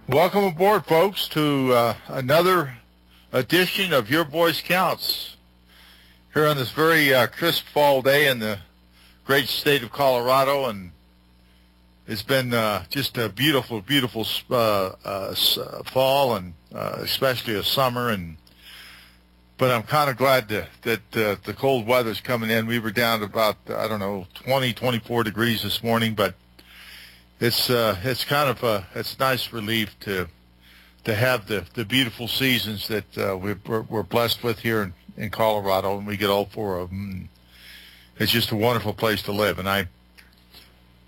Welcome aboard, folks, to another edition of Your Voice Counts here on this very crisp fall day in the great state of Colorado. And it's been just a beautiful, beautiful fall and especially a summer. But I'm kind of glad that the cold weather's coming in. We were down to about, 20, 24 degrees this morning, but it's kind of it's nice relief to have the beautiful seasons that we're blessed with here in Colorado, and we get all four of them. It's just a wonderful place to live, and I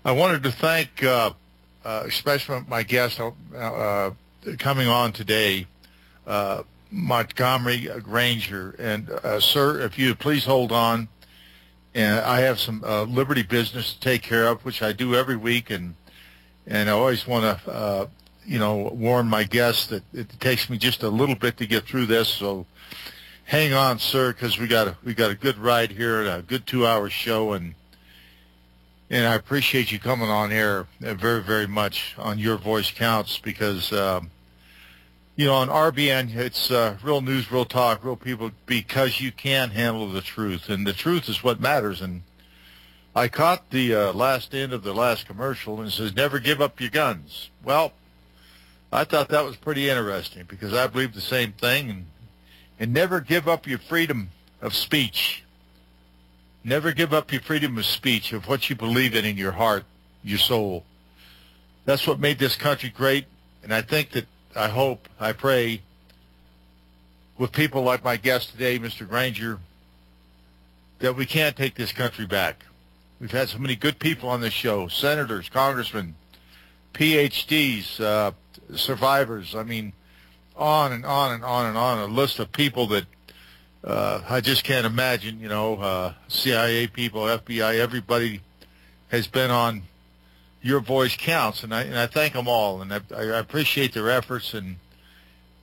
wanted to thank especially my guest coming on today, Montgomery Granger. And sir, if you would please hold on, and I have some Liberty business to take care of, which I do every week, and I always want to, warn my guests that it takes me just a little bit to get through this. So hang on, sir, because we got a good ride here and a good 2-hour show, and I appreciate you coming on air very, very much on Your Voice Counts, because on RBN it's real news, real talk, real people, because you can handle the truth, and the truth is what matters. And I caught the last end of the last commercial, and it says, never give up your guns. Well, I thought that was pretty interesting, because I believe the same thing. And never give up your freedom of speech. Never give up your freedom of speech, of what you believe in your heart, your soul. That's what made this country great. And I think that, I hope, I pray, with people like my guest today, Mr. Granger, that we can't take this country back. We've had so many good people on this show, senators, congressmen, PhDs, survivors. I mean, on and on and on and on, a list of people that I just can't imagine, CIA people, FBI, everybody has been on Your Voice Counts, and I thank them all, and I appreciate their efforts and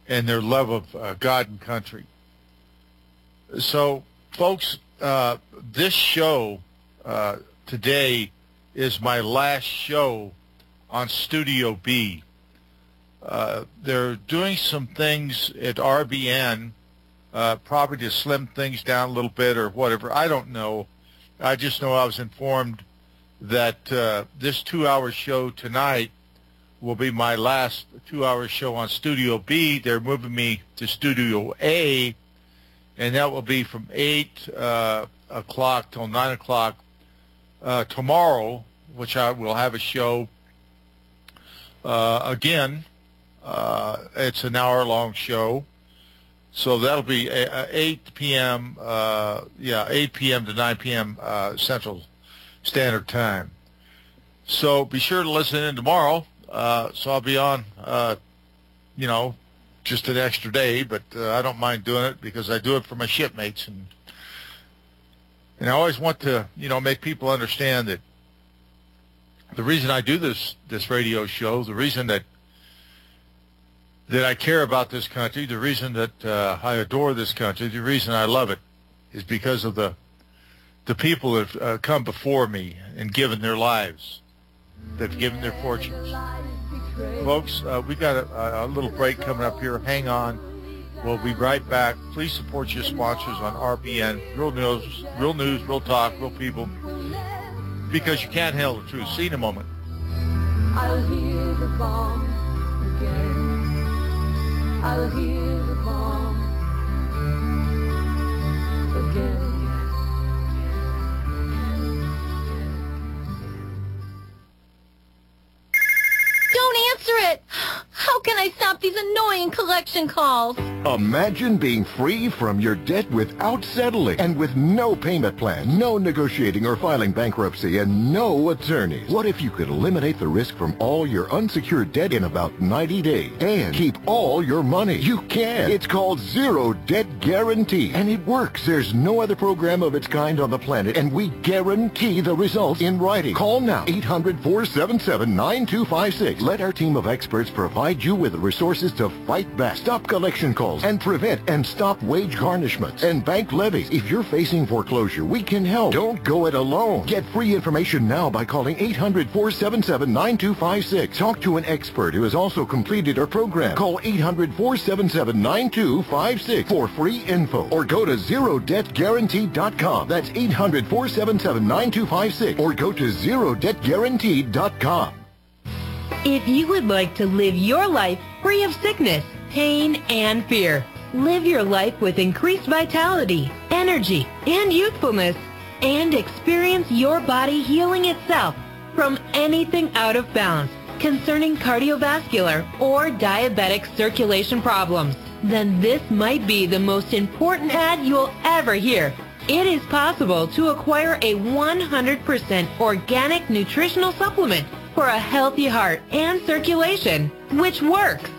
their love of God and country. So, folks, this show today is my last show on Studio B. They're doing some things at RBN, probably to slim things down a little bit or whatever. I don't know. I just know I was informed that this 2-hour show tonight will be my last 2-hour show on Studio B. They're moving me to Studio A, and that will be from 8 o'clock till 9 o'clock tomorrow, which I will have a show again. It's an hour-long show, so that'll be 8 p.m. 8 p.m. to 9 p.m. Central Standard Time. So be sure to listen in tomorrow. So I'll be on, just an extra day, but I don't mind doing it, because I do it for my shipmates, and I always want to, make people understand that the reason I do this radio show, the reason that I care about this country, the reason that I adore this country, the reason I love it, is because of the people that have come before me and given their lives, that have given their fortunes. Folks, we got a little break coming up here. Hang on. We'll be right back. Please support your sponsors on RBN. Real news, real talk, real people, because you can't handle the truth. See you in a moment. I'll hear the bomb again. I'll hear the bomb again. Don't answer it! How can I stop these annoying collection calls? Imagine being free from your debt without settling, and with no payment plan, no negotiating or filing bankruptcy, and no attorneys. What if you could eliminate the risk from all your unsecured debt in about 90 days and keep all your money? You can. It's called Zero Debt Guarantee, and it works. There's no other program of its kind on the planet, and we guarantee the results in writing. Call now, 800-477-9256. Let our team of experts provide provide you with the resources to fight back, stop collection calls, and prevent and stop wage garnishments and bank levies. If you're facing foreclosure, we can help. Don't go it alone. Get free information now by calling 800-477-9256. Talk to an expert who has also completed our program. Call 800-477-9256 for free info or go to ZeroDebtGuaranteed.com. That's 800-477-9256 or go to ZeroDebtGuaranteed.com. If you would like to live your life free of sickness, pain, and fear, live your life with increased vitality, energy, and youthfulness, and experience your body healing itself from anything out of balance concerning cardiovascular or diabetic circulation problems, then this might be the most important ad you'll ever hear. It is possible to acquire a 100% organic nutritional supplement for a healthy heart and circulation, which works.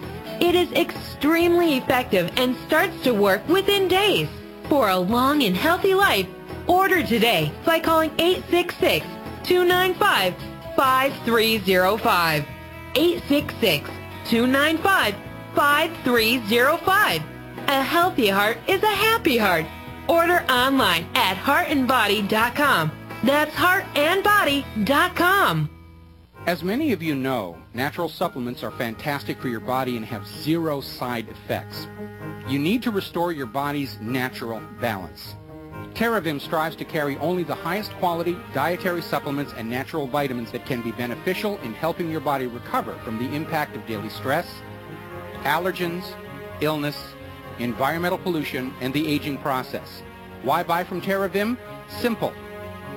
It is extremely effective and starts to work within days. For a long and healthy life, order today by calling 866-295-5305. 866-295-5305. A healthy heart is a happy heart. Order online at heartandbody.com. That's heartandbody.com. As many of you know, natural supplements are fantastic for your body and have zero side effects. You need to restore your body's natural balance. TerraVim strives to carry only the highest quality dietary supplements and natural vitamins that can be beneficial in helping your body recover from the impact of daily stress, allergens, illness, environmental pollution, and the aging process. Why buy from TerraVim? Simple.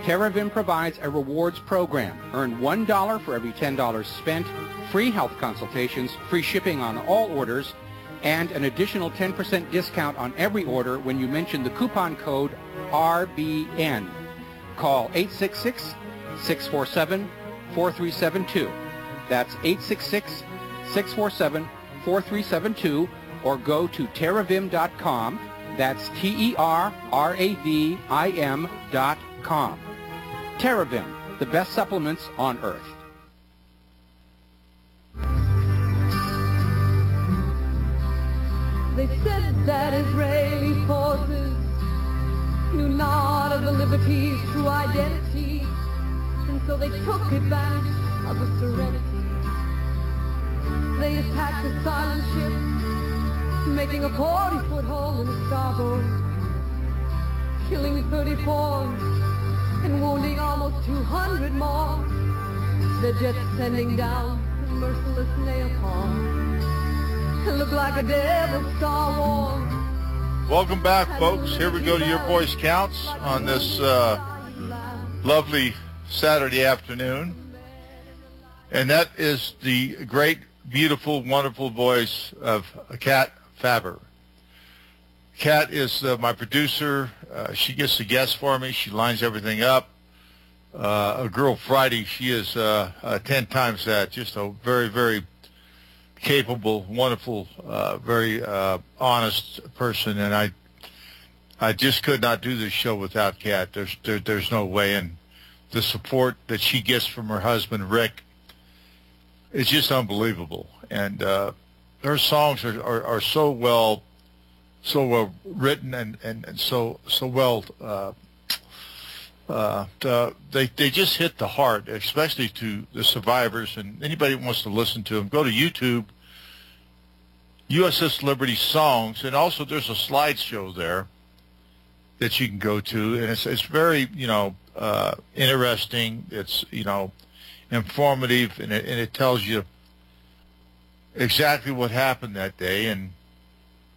TerraVim provides a rewards program. Earn $1 for every $10 spent, free health consultations, free shipping on all orders, and an additional 10% discount on every order when you mention the coupon code RBN. Call 866-647-4372. That's 866-647-4372, or go to terravim.com. That's TerraVim.com. TerraVim, the best supplements on earth. They said that Israeli forces knew not of the liberty's true identity, and so they took advantage of the serenity. They attacked the silent ship, making a 40-foot hole in the starboard, killing 34 and wounding almost 200 more. They're just sending down merciless napalm. It looked like a devil Star Wars. Welcome back, folks. Here we go to Your Voice Counts on this lovely Saturday afternoon. And that is the great, beautiful, wonderful voice of Kat Faber. Kat is my producer. She gets the guests for me. She lines everything up. A girl Friday, she is 10 times that. Just a very, very capable, wonderful, very honest person. And I just could not do this show without Kat. There's no way. And the support that she gets from her husband, Rick, is just unbelievable. And her songs are so well written and so well they just hit the heart, especially to the survivors and anybody who wants to listen to them. Go to YouTube, USS Liberty Songs, and also there's a slideshow there that you can go to, and it's very interesting. It's informative, and it tells you exactly what happened that day. And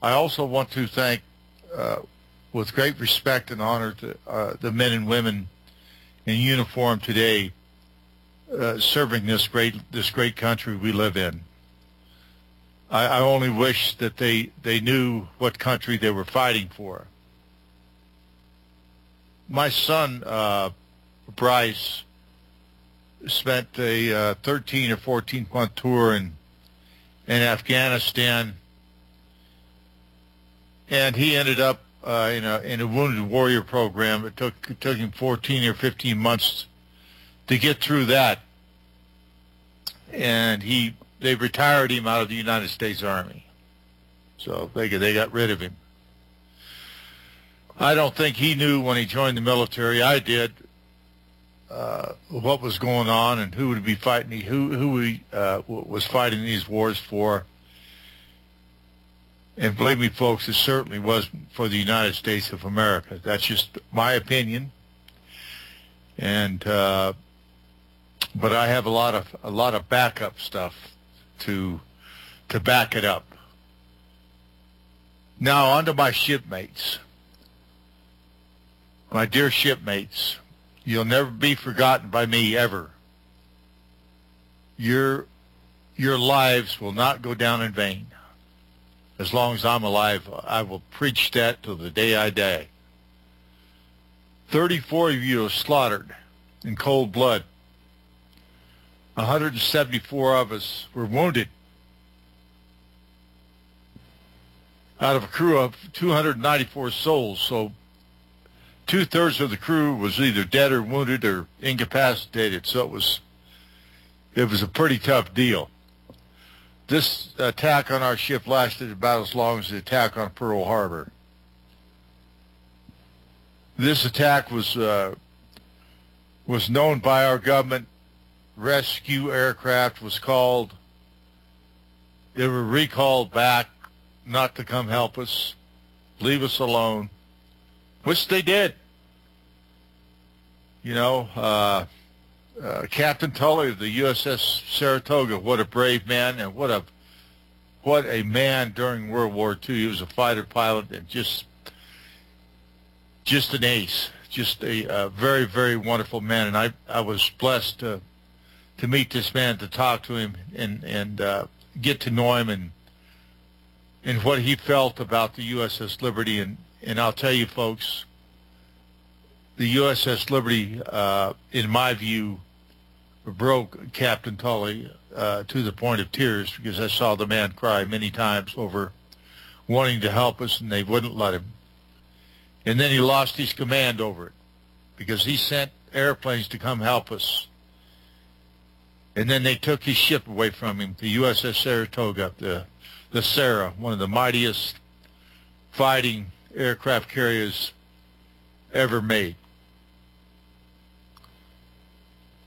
I also want to thank, with great respect and honor, to the men and women in uniform today serving this great country we live in. I only wish that they knew what country they were fighting for. My son, Bryce, spent a 13 or 14-month tour in Afghanistan, and he ended up in a Wounded Warrior program. It took him 14 or 15 months to get through that, and he they retired him out of the United States Army. So they got rid of him. I don't think he knew when he joined the military. I did. What was going on and who would be fighting, who he was fighting these wars for. And believe me, folks, it certainly wasn't for the United States of America. That's just my opinion. And but I have a lot of backup stuff to back it up. Now on to my shipmates. My dear shipmates, you'll never be forgotten by me ever. Your lives will not go down in vain. As long as I'm alive, I will preach that till the day I die. 34 of you were slaughtered in cold blood. 174 of us were wounded. Out of a crew of 294 souls, so 2/3 of the crew was either dead or wounded or incapacitated, so it was a pretty tough deal. This attack on our ship lasted about as long as the attack on Pearl Harbor. This attack was known by our government. Rescue aircraft was called. They were recalled back not to come help us, leave us alone, which they did. You know, Captain Tully of the USS Saratoga, what a brave man, and what a man during World War II. He was a fighter pilot and just an ace, just a very, very wonderful man. And I was blessed to meet this man, to talk to him, and get to know him and what he felt about the USS Liberty. And I'll tell you, folks, the USS Liberty, in my view, broke Captain Tully to the point of tears, because I saw the man cry many times over wanting to help us, and they wouldn't let him. And then he lost his command over it, because he sent airplanes to come help us. And then they took his ship away from him, the USS Saratoga, the Sarah, one of the mightiest fighting aircraft carriers ever made.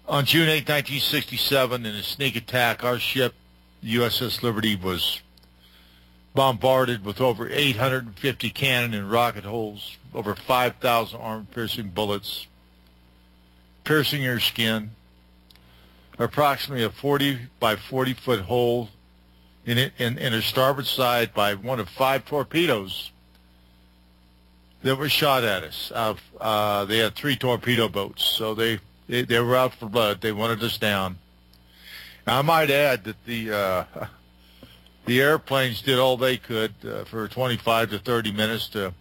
On June 8, 1967, in a sneak attack, our ship, the USS Liberty, was bombarded with over 850 cannon and rocket holes, over 5,000 armor-piercing bullets, piercing her skin, approximately a 40 by 40-foot hole in her starboard side by one of 5 torpedoes that were shot at us. They had 3 torpedo boats, so they were out for blood. They wanted us down. Now, I might add that the airplanes did all they could for 25 to 30 minutes to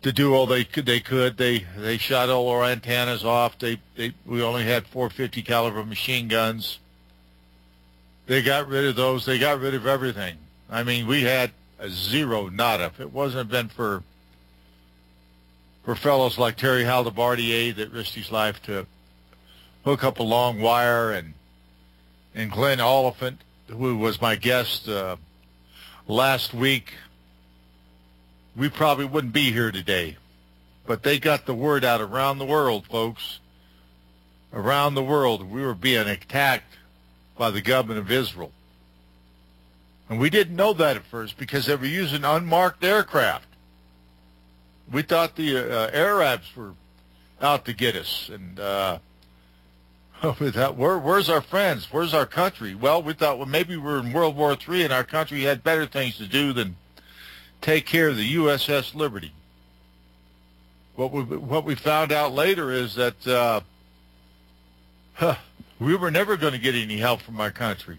do all they could. They shot all our antennas off. We only had 450 caliber machine guns. They got rid of those. They got rid of everything. I mean, we had a zero, nada. If it wasn't been for fellows like Terry Haldebardier that risked his life to hook up a long wire, and Glenn Oliphant, who was my guest last week, we probably wouldn't be here today. But they got the word out around the world, folks. Around the world, we were being attacked by the government of Israel. And we didn't know that at first, because they were using unmarked aircraft. We thought the Arabs were out to get us, and where's our friends? Where's our country? Well, we thought, well, maybe we're in World War III, and our country had better things to do than take care of the USS Liberty. What we found out later is that we were never going to get any help from our country.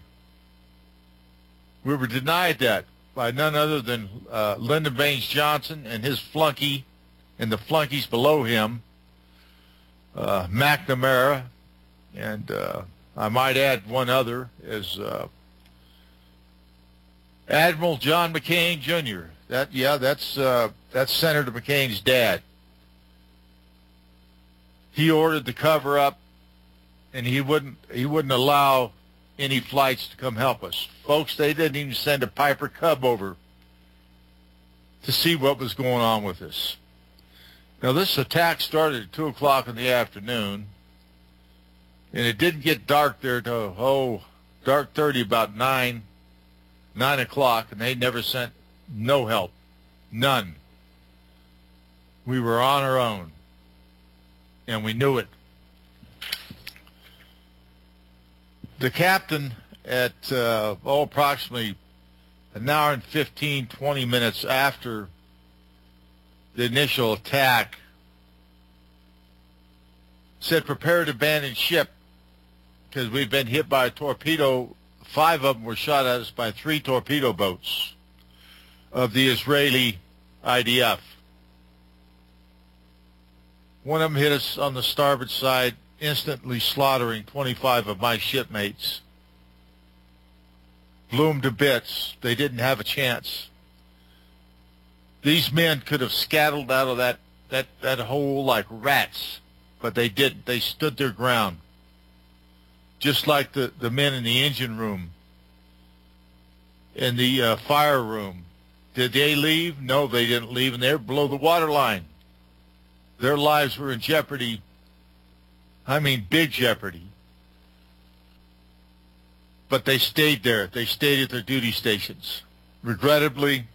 We were denied that by none other than Lyndon Baines Johnson and his flunky, and the flunkies below him, McNamara, and I might add one other, is Admiral John McCain Jr. That's Senator McCain's dad. He ordered the cover-up, and he wouldn't allow any flights to come help us. Folks, they didn't even send a Piper Cub over to see what was going on with us. Now, this attack started at 2 o'clock in the afternoon, and it didn't get dark there till, dark 30, about 9 o'clock, and they never sent no help. None. We were on our own, and we knew it. The captain at approximately an hour and 15, 20 minutes after the initial attack said, prepare to abandon ship, because we'd been hit by a torpedo. 5 of them were shot at us by 3 torpedo boats of the Israeli IDF. One of them hit us on the starboard side, instantly slaughtering 25 of my shipmates. Blew them to bits. They didn't have a chance. These men could have scattled out of that hole like rats, but they didn't. They stood their ground. Just like the men in the engine room, in the fire room. Did they leave? No, they didn't leave, and they were below the waterline. Their lives were in jeopardy. I mean, big jeopardy. But they stayed there. They stayed at their duty stations. Regrettably,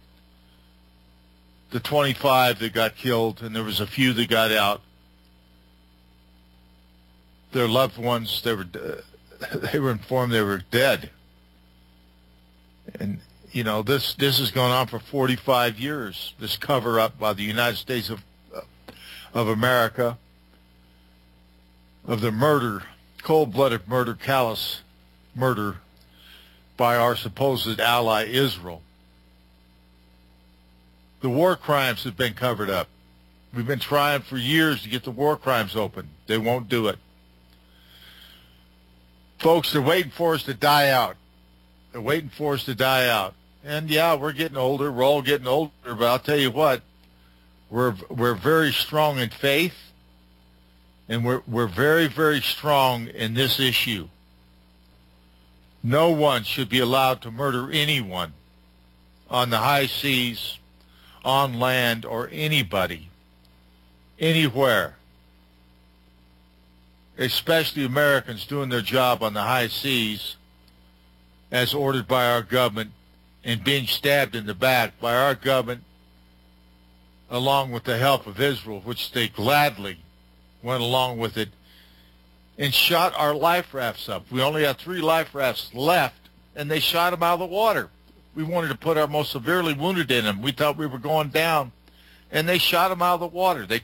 the 25 that got killed, and there was a few that got out, their loved ones, they were informed they were dead. And, you know, this has gone on for 45 years, this cover-up by the United States of America of the murder, cold-blooded murder, callous murder by our supposed ally Israel. The war crimes have been covered up. We've been trying for years to get the war crimes open. They won't do it. Folks, they're waiting for us to die out. They're waiting for us to die out. And yeah, we're getting older. We're all getting older. But I'll tell you what, we're very strong in faith, and we're very, very strong in this issue. No one should be allowed to murder anyone on the high seas, on land, or anybody, anywhere. Especially Americans doing their job on the high seas as ordered by our government and being stabbed in the back by our government along with the help of Israel, which they gladly went along with it, and shot our life rafts up. We only had 3 life rafts left, and they shot them out of the water. We wanted to put our most severely wounded in them. We thought we were going down, and they shot them out of the water. They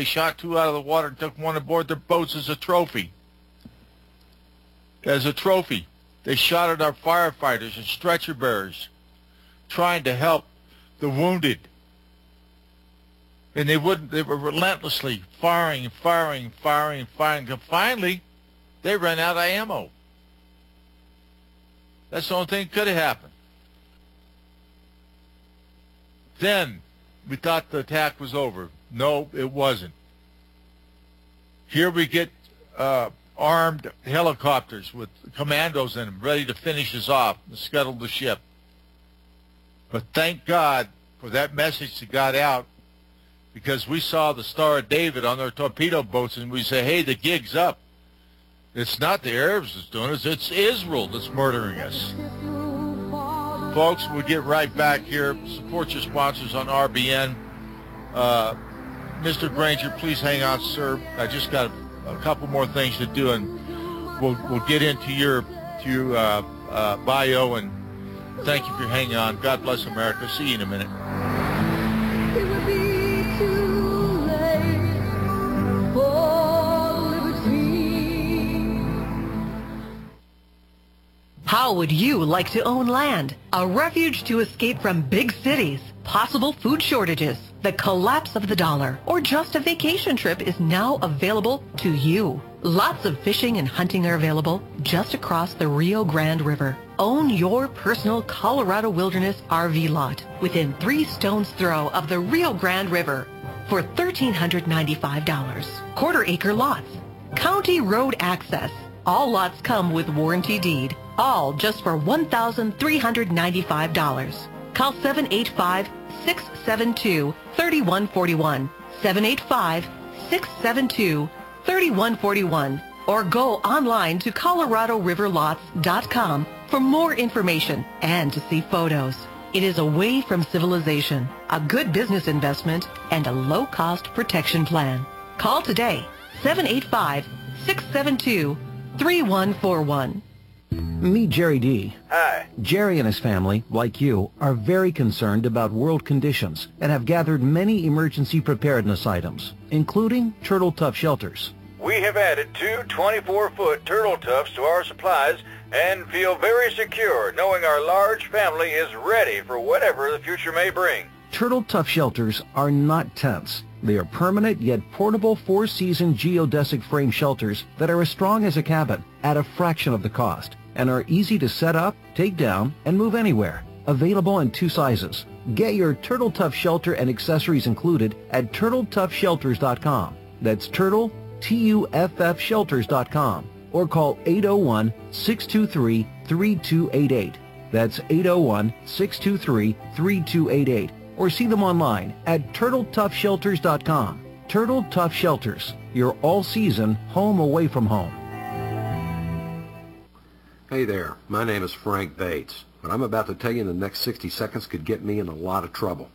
shot 2 out of the water and took 1 aboard their boats as a trophy. As a trophy. They shot at our firefighters and stretcher bearers trying to help the wounded. And they were relentlessly firing. And finally, they ran out of ammo. That's the only thing that could have happened. Then we thought the attack was over. No, it wasn't. Here we get armed helicopters with commandos in them, ready to finish us off and scuttle the ship. But thank God for that message that got out, because we saw the Star of David on their torpedo boats, and we say, hey, the gig's up. It's not the Arabs that's doing it, it's Israel that's murdering us. Folks, we'll get right back here. Support your sponsors on RBN. Mr. Granger, please hang on, sir. I just got a couple more things to do, and we'll get into your bio, and thank you for hanging on. God bless America. See you in a minute. It would be too late for liberty. How would you like to own land? A refuge to escape from big cities, possible food shortages, the collapse of the dollar, or just a vacation trip is now available to you. Lots of fishing and hunting are available just across the Rio Grande River. Own your personal Colorado Wilderness RV lot within 3 stones throw of the Rio Grande River for $1,395. Quarter-acre lots. County road access. All lots come with warranty deed. all just for $1,395. Call 785-672-3141, 785-672-3141, or go online to ColoradoRiverLots.com for more information and to see photos. It is away from civilization, a good business investment, and a low-cost protection plan. Call today, 785-672-3141. Meet Jerry D. Hi. Jerry and his family, like you, are very concerned about world conditions and have gathered many emergency preparedness items, including Turtle Tough shelters. We have added 2 24-foot Turtle Toughs to our supplies and feel very secure knowing our large family is ready for whatever the future may bring. Turtle Tough shelters are not tents. They are permanent yet portable 4-season geodesic frame shelters that are as strong as a cabin at a fraction of the cost and are easy to set up, take down, and move anywhere. Available in 2 sizes. Get your Turtle Tough shelter and accessories included at TurtleToughShelters.com. That's Turtle, T-U-F-F Shelters.com, or call 801-623-3288. That's 801-623-3288. Or see them online at TurtleToughShelters.com. Turtle Tough Shelters, your all-season home away from home. Hey there, my name is Frank Bates. What I'm about to tell you in the next 60 seconds could get me in a lot of trouble.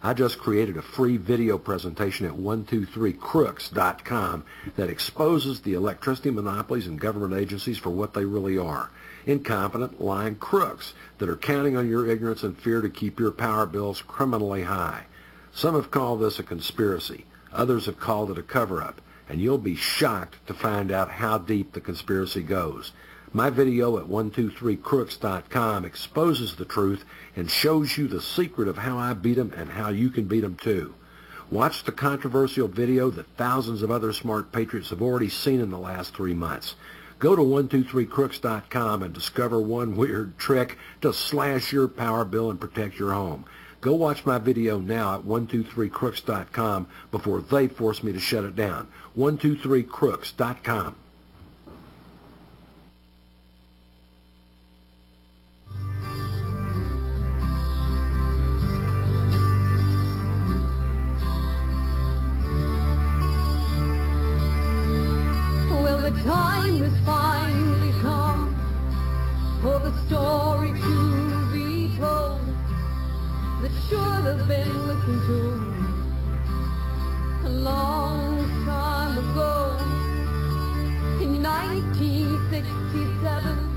I just created a free video presentation at 123crooks.com that exposes the electricity monopolies and government agencies for what they really are. Incompetent, lying crooks that are counting on your ignorance and fear to keep your power bills criminally high. Some have called this a conspiracy. Others have called it a cover-up. And you'll be shocked to find out how deep the conspiracy goes. My video at 123crooks.com exposes the truth and shows you the secret of how I beat them and how you can beat them too. Watch the controversial video that thousands of other smart patriots have already seen in the last 3 months. Go to 123crooks.com and discover one weird trick to slash your power bill and protect your home. Go watch my video now at 123crooks.com before they force me to shut it down. 123crooks.com. Well, the time has finally come for the story to be told that should have been listened to a long time ago. In 1967,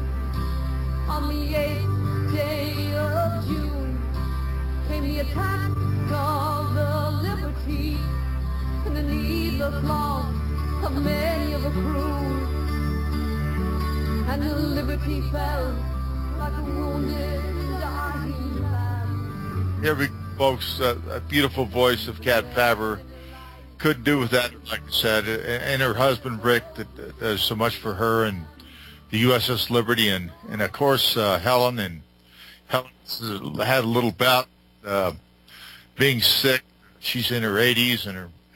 on the 8th day of June, came the attack of the Liberty and the needless loss of many of the crew, and the Liberty fell like a wounded, dying man. Here we folks, a beautiful voice of Cat Faber. Couldn't do without her, like I said, and her husband Rick that does so much for her and the USS Liberty, and of course Helen. And Helen had a little bout being sick. She's in her 80s,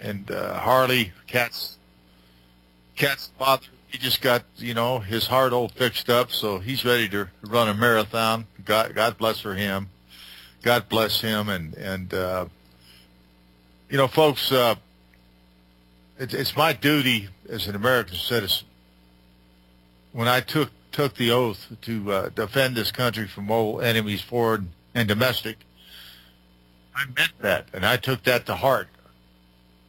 and Harley, Cat's father, he just got, his heart all fixed up, so he's ready to run a marathon. God bless him. God bless him. And folks, it's my duty as an American citizen, when I took the oath to defend this country from all enemies, foreign and domestic, I meant that, and I took that to heart.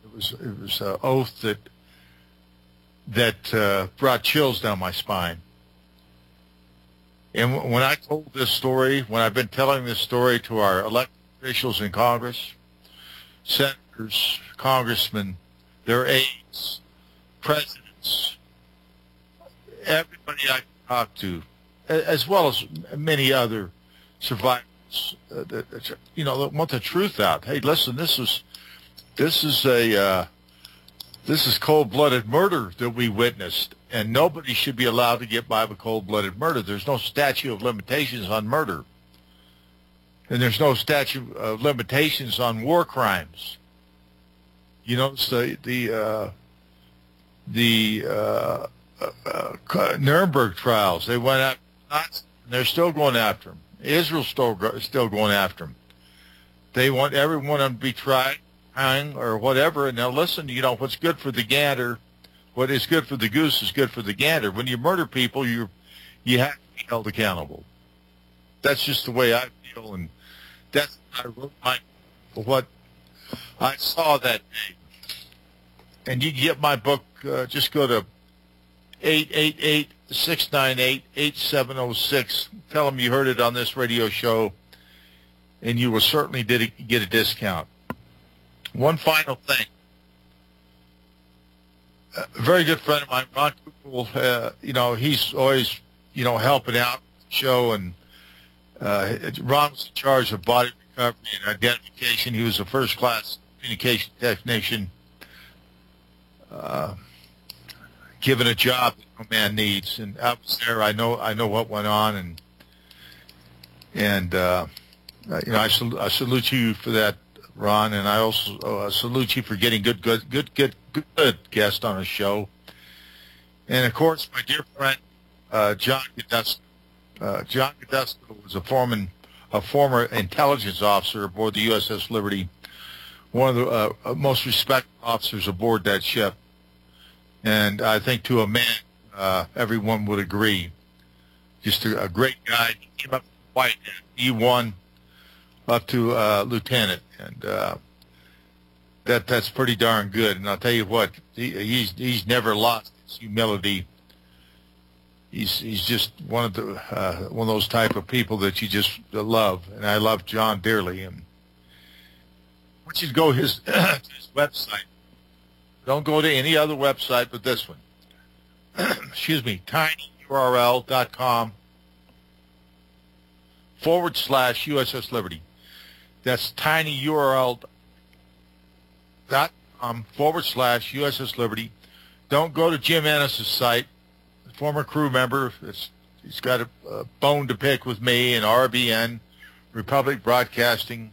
It was an oath that brought chills down my spine. And when I told this story, when I've been telling this story to our elected officials in Congress, senators, congressmen, their aides, presidents, everybody I talk to, as well as many other survivors, that want the truth out. Hey, listen, this is cold-blooded murder that we witnessed, and nobody should be allowed to get by with cold-blooded murder. There's no statute of limitations on murder, and there's no statute of limitations on war crimes. The Nuremberg trials, they went out Nazis, and they're still going after him. Israel's still going after him. They want everyone to be tried, hung, or whatever. And now listen, what's good for the gander, what is good for the goose is good for the gander. When you murder people, you have to be held accountable. That's just the way I feel, and that's I wrote what I saw that day. And you can get my book. Just go to 888-698-8706. Tell them you heard it on this radio show, and you will certainly get a discount. One final thing. A very good friend of mine, Ron Kugel, he's always, helping out the show, and Ron was in charge of body recovery and identification. He was a first-class communication technician, given a job that no man needs. And I was there. I know what went on, and I salute you for that, Ron, and I also salute you for getting good guest on a show. And of course, my dear friend John Godesco. John Godesco was a former intelligence officer aboard the USS Liberty, one of the most respected officers aboard that ship. And I think to a man, everyone would agree. Just a great guy. He came up from white E1 up to lieutenant, and that's pretty darn good. And I'll tell you what, he's never lost his humility. He's just one of those type of people that you just love, and I love John dearly. And I want you to go his website. Don't go to any other website but this one. Excuse me, tinyurl.com/USS Liberty. That's tinyurl.com/USS Liberty. Don't go to Jim Ennis's site. Former crew member. He's got a bone to pick with me and RBN, Republic Broadcasting,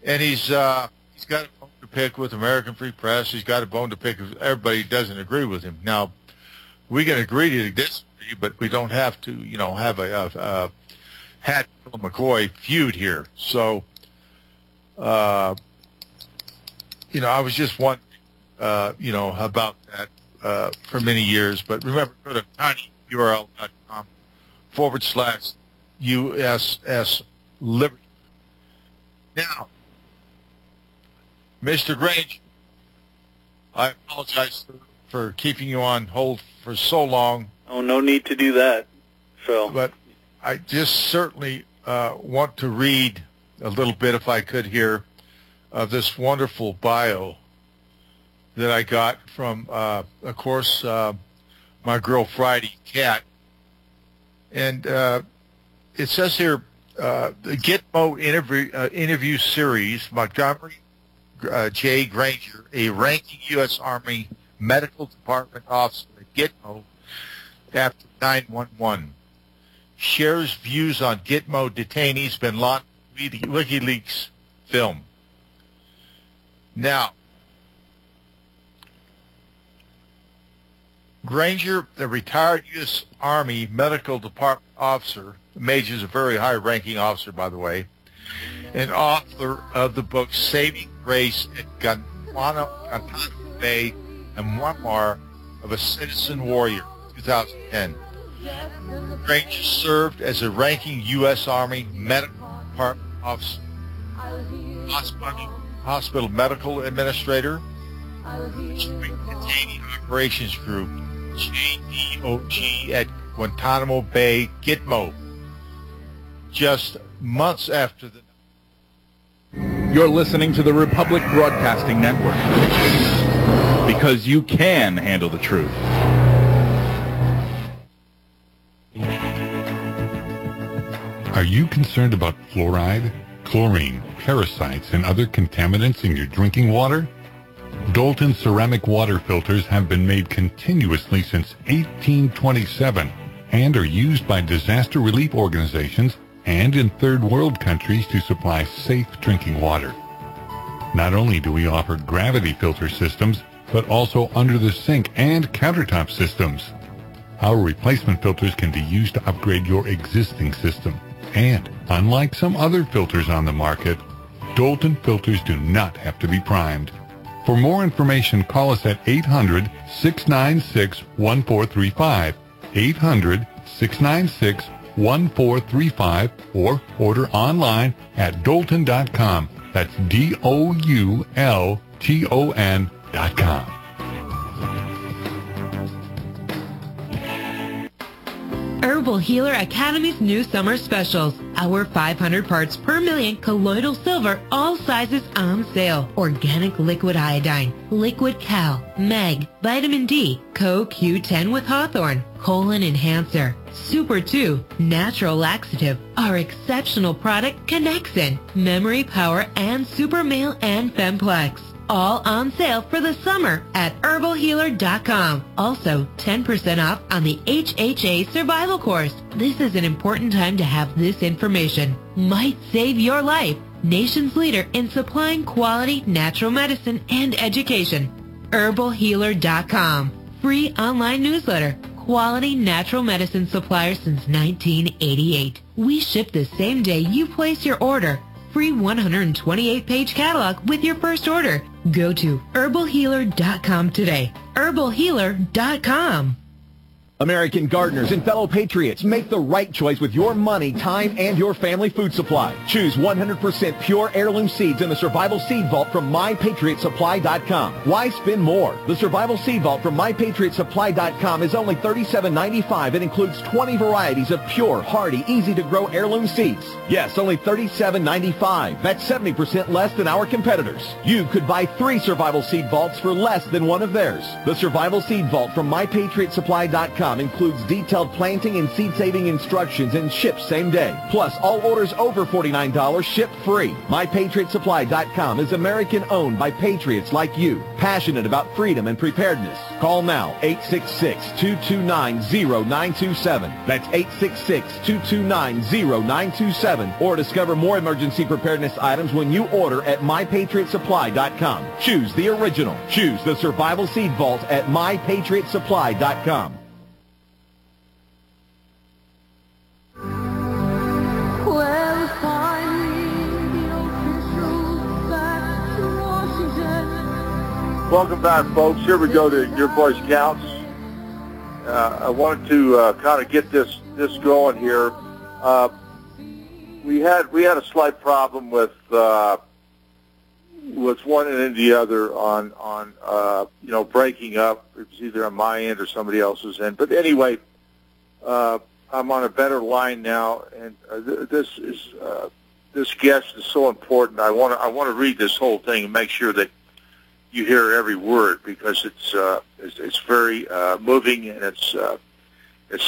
and he's got a bone to pick with American Free Press. He's got a bone to pick with everybody who doesn't agree with him. Now, we can agree to disagree, but we don't have to, have a Hatfield McCoy feud here. So, I was just wondering, about that. For many years, but remember, go to tinyurl.com/USS Liberty. Now, Mr. Granger, I apologize for keeping you on hold for so long. Oh, no need to do that, Phil. But I just certainly want to read a little bit, if I could here, of this wonderful bio that I got from, of course, my girl Friday Cat. And it says here, the Gitmo interview series, Montgomery J. Granger, a ranking U.S. Army Medical Department officer at Gitmo after 9/11, shares views on Gitmo detainees bin Laden WikiLeaks film. Now, Granger, the retired U.S. Army Medical Department officer, Major is a very high-ranking officer, by the way, and author of the book Saving Grace at Guantanamo Bay, a memoir of a citizen warrior, 2010. Granger served as a ranking U.S. Army Medical Department officer, hospital medical administrator, Detainee Operations Group, JDOG at Guantanamo Bay, Gitmo, just months after the... You're listening to the Republic Broadcasting Network, because you can handle the truth. Are you concerned about fluoride, chlorine, parasites, and other contaminants in your drinking water? Dalton ceramic water filters have been made continuously since 1827 and are used by disaster relief organizations and in third world countries to supply safe drinking water. Not only do we offer gravity filter systems, but also under the sink and countertop systems. Our replacement filters can be used to upgrade your existing system. And unlike some other filters on the market, Dalton filters do not have to be primed. For more information, call us at 800-696-1435, 800-696-1435, or order online at Dalton.com. That's DOULTON.com. Herbal Healer Academy's new summer specials. Our 500 parts per million colloidal silver, all sizes on sale. Organic liquid iodine, liquid cal, mag, vitamin D, CoQ10 with Hawthorne, colon enhancer, Super 2, natural laxative, our exceptional product Connexin, memory power, and Super Male and Femplex. All on sale for the summer at herbalhealer.com. Also, 10% off on the HHA Survival Course. This is an important time to have this information. Might save your life. Nation's leader in supplying quality natural medicine and education. herbalhealer.com. Free online newsletter. Quality natural medicine supplier since 1988. We ship the same day you place your order. Free 128-page catalog with your first order. Go to herbalhealer.com today. herbalhealer.com. American gardeners and fellow patriots, make the right choice with your money, time, and your family food supply. Choose 100% pure heirloom seeds in the Survival Seed Vault from MyPatriotSupply.com. Why spend more? The Survival Seed Vault from MyPatriotSupply.com is only $37.95 and includes 20 varieties of pure, hardy, easy-to-grow heirloom seeds. Yes, only $37.95. That's 70% less than our competitors. You could buy 3 Survival Seed Vaults for less than one of theirs. The Survival Seed Vault from MyPatriotSupply.com includes detailed planting and seed-saving instructions and ships same day. Plus, all orders over $49 ship free. MyPatriotSupply.com is American-owned by patriots like you, passionate about freedom and preparedness. Call now, 866-229-0927. That's 866-229-0927. Or discover more emergency preparedness items when you order at MyPatriotSupply.com. Choose the original. Choose the Survival Seed Vault at MyPatriotSupply.com. Welcome back, folks. Here we go to Your Voice Counts. I wanted to kind of get this going here. We had a slight problem with one and the other on breaking up. It was either on my end or somebody else's end. But anyway, I'm on a better line now, and this guest is so important. I want to read this whole thing and make sure that you hear every word, because it's very moving, and it's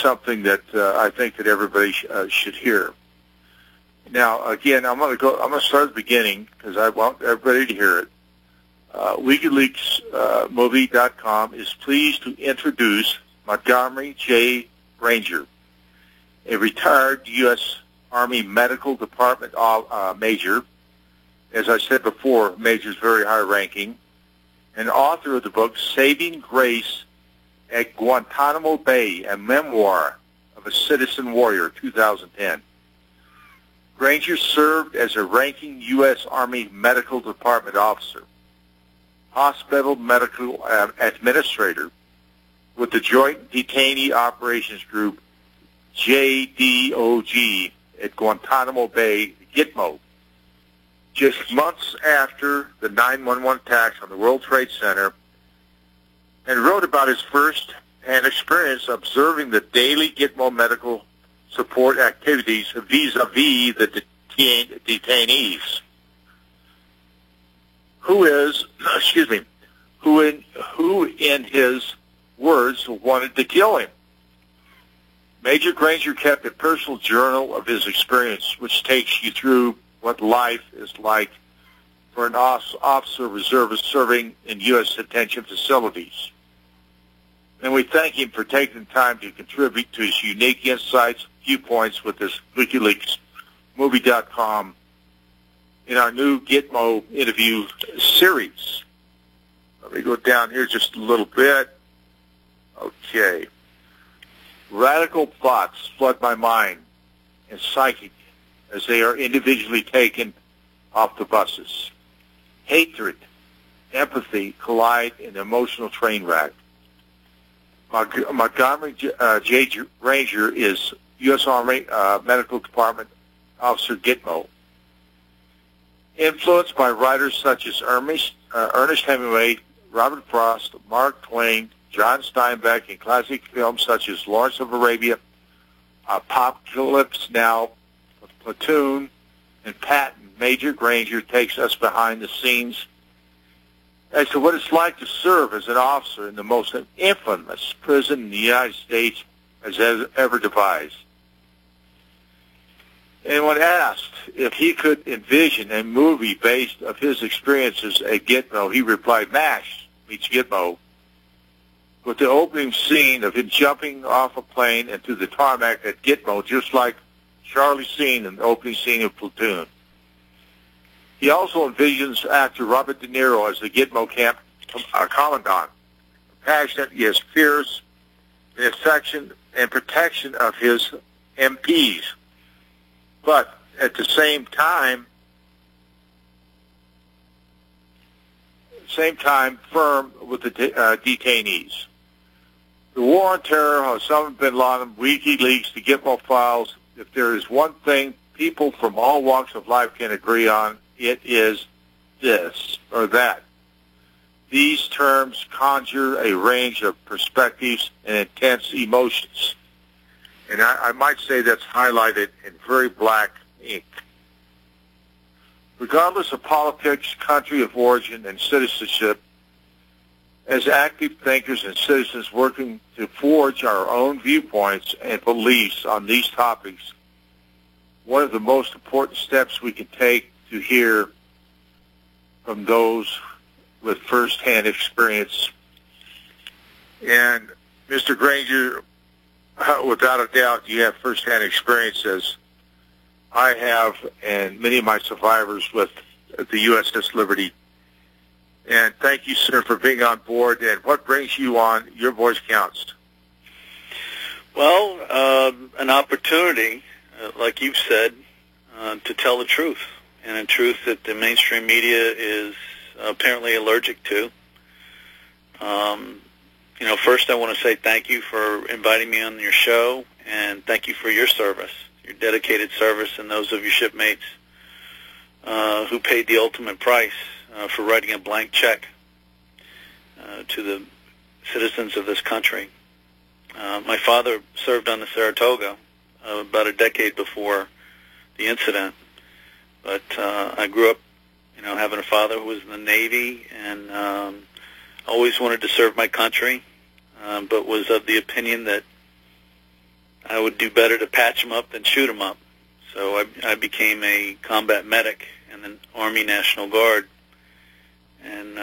something that I think that everybody should hear. Now, again, I'm going to start at the beginning because I want everybody to hear it. WikiLeaksMovie.com is pleased to introduce Montgomery J. Granger, a retired U.S. Army Medical Department major. As I said before, major is very high ranking, and author of the book Saving Grace at Guantanamo Bay, a memoir of a citizen warrior, 2010. Granger served as a ranking U.S. Army Medical Department officer, hospital medical administrator with the Joint Detainee Operations Group, JDOG, at Guantanamo Bay, Gitmo. Just months after the 9/11 attacks on the World Trade Center, and wrote about his first-hand experience observing the daily Gitmo medical support activities vis-a-vis the detainees, who in his words wanted to kill him. Major Granger kept a personal journal of his experience, which takes you through what life is like for an officer reservist serving in U.S. detention facilities. And we thank him for taking the time to contribute to his unique insights, viewpoints with this WikiLeaksMovie.com in our new Gitmo interview series. Let me go down here just a little bit. Okay. Radical thoughts flood my mind and psyche as they are individually taken off the buses. Hatred, empathy collide in an emotional train wreck. Montgomery J. Ranger is U.S. Army Medical Department Officer Gitmo. Influenced by writers such as Ernest Hemingway, Robert Frost, Mark Twain, John Steinbeck, and classic films such as Lawrence of Arabia, Apocalypse Now, Platoon, and Patton, Major Granger takes us behind the scenes as to what it's like to serve as an officer in the most infamous prison the United States has ever devised. And when asked if he could envision a movie based on his experiences at Gitmo, he replied, MASH meets Gitmo, with the opening scene of him jumping off a plane into the tarmac at Gitmo, just like Charlie Sheen in the opening scene of Platoon. He also envisions actor Robert De Niro as the Gitmo camp commandant, passionate yet fierce in affection and protection of his MPs, but at the same time firm with the detainees. The war on terror, Osama bin Laden, WikiLeaks, the Gitmo files, if there is one thing people from all walks of life can agree on, it is this or that. These terms conjure a range of perspectives and intense emotions. And I might say that's highlighted in very black ink. Regardless of politics, country of origin, and citizenship, as active thinkers and citizens working to forge our own viewpoints and beliefs on these topics, one of the most important steps we can take to hear from those with first-hand experience. And Mr. Granger, without a doubt, you have first-hand experience, as I have, and many of my survivors with the USS Liberty. And thank you, sir, for being on board. And what brings you on? Your voice counts. Well, an opportunity, like you've said, to tell the truth, and a truth that the mainstream media is apparently allergic to. First I want to say thank you for inviting me on your show, and thank you for your service, your dedicated service, and those of your shipmates who paid the ultimate price for writing a blank check to the citizens of this country. My father served on the Saratoga about a decade before the incident, but I grew up, having a father who was in the Navy, and always wanted to serve my country, but was of the opinion that I would do better to patch him up than shoot him up. So I became a combat medic in the Army National Guard. And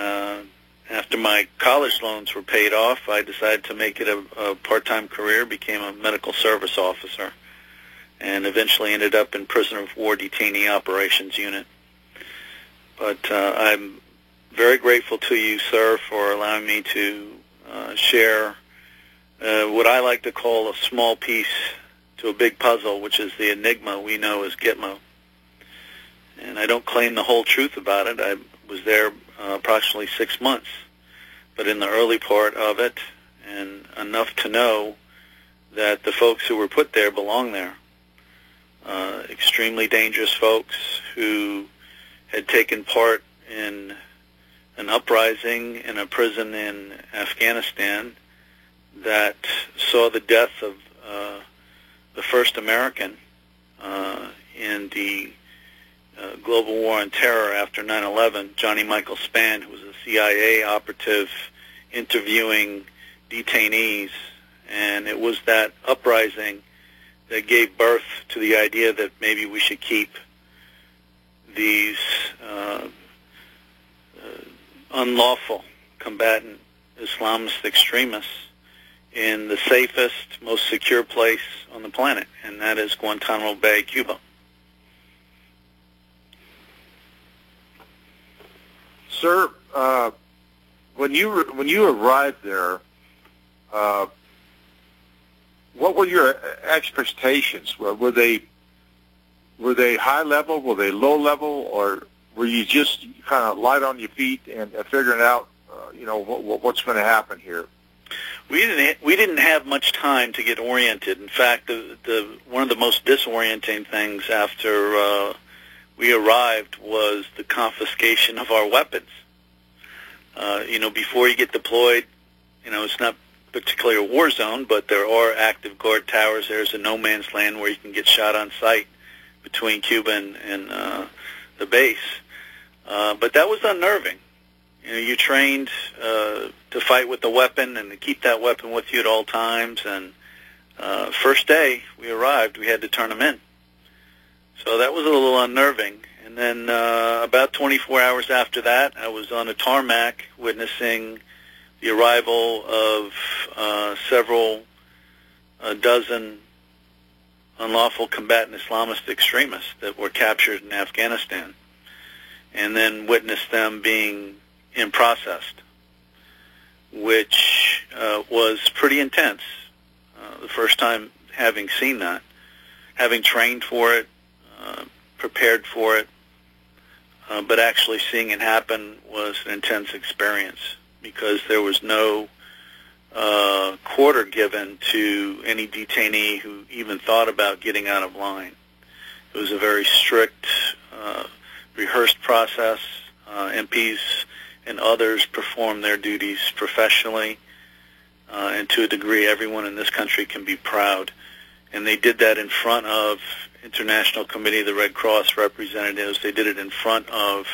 after my college loans were paid off, I decided to make it a part-time career, became a medical service officer, and eventually ended up in prisoner of war detainee operations unit. But I'm very grateful to you, sir, for allowing me to share what I like to call a small piece to a big puzzle, which is the enigma we know as Gitmo. And I don't claim the whole truth about it. I was there approximately 6 months, but in the early part of it, and enough to know that the folks who were put there belong there. Extremely dangerous folks who had taken part in an uprising in a prison in Afghanistan that saw the death of the first American in the global war on terror after 9/11, Johnny Michael Spann, who was a CIA operative interviewing detainees. And it was that uprising that gave birth to the idea that maybe we should keep these unlawful combatant Islamist extremists in the safest, most secure place on the planet, and that is Guantanamo Bay, Cuba. Sir, when you arrived there, what were your expectations? Were they high level? Were they low level? Or were you just kind of light on your feet and figuring out, what's going to happen here? We didn't have much time to get oriented. In fact, the one of the most disorienting things after we arrived was the confiscation of our weapons. Before you get deployed, it's not particularly a war zone, but there are active guard towers. There's a no man's land where you can get shot on sight between Cuba and the base. But that was unnerving. You trained to fight with the weapon and to keep that weapon with you at all times. And first day we arrived, we had to turn them in. So that was a little unnerving. And then about 24 hours after that, I was on a tarmac witnessing the arrival of several dozen unlawful combatant Islamist extremists that were captured in Afghanistan, and then witnessed them being processed, which was pretty intense. The first time having seen that, having trained for it, prepared for it, but actually seeing it happen was an intense experience because there was no quarter given to any detainee who even thought about getting out of line. It was a very strict, rehearsed process. MPs and others perform their duties professionally, and to a degree everyone in this country can be proud. And they did that in front of International Committee of the Red Cross representatives. They did it in front of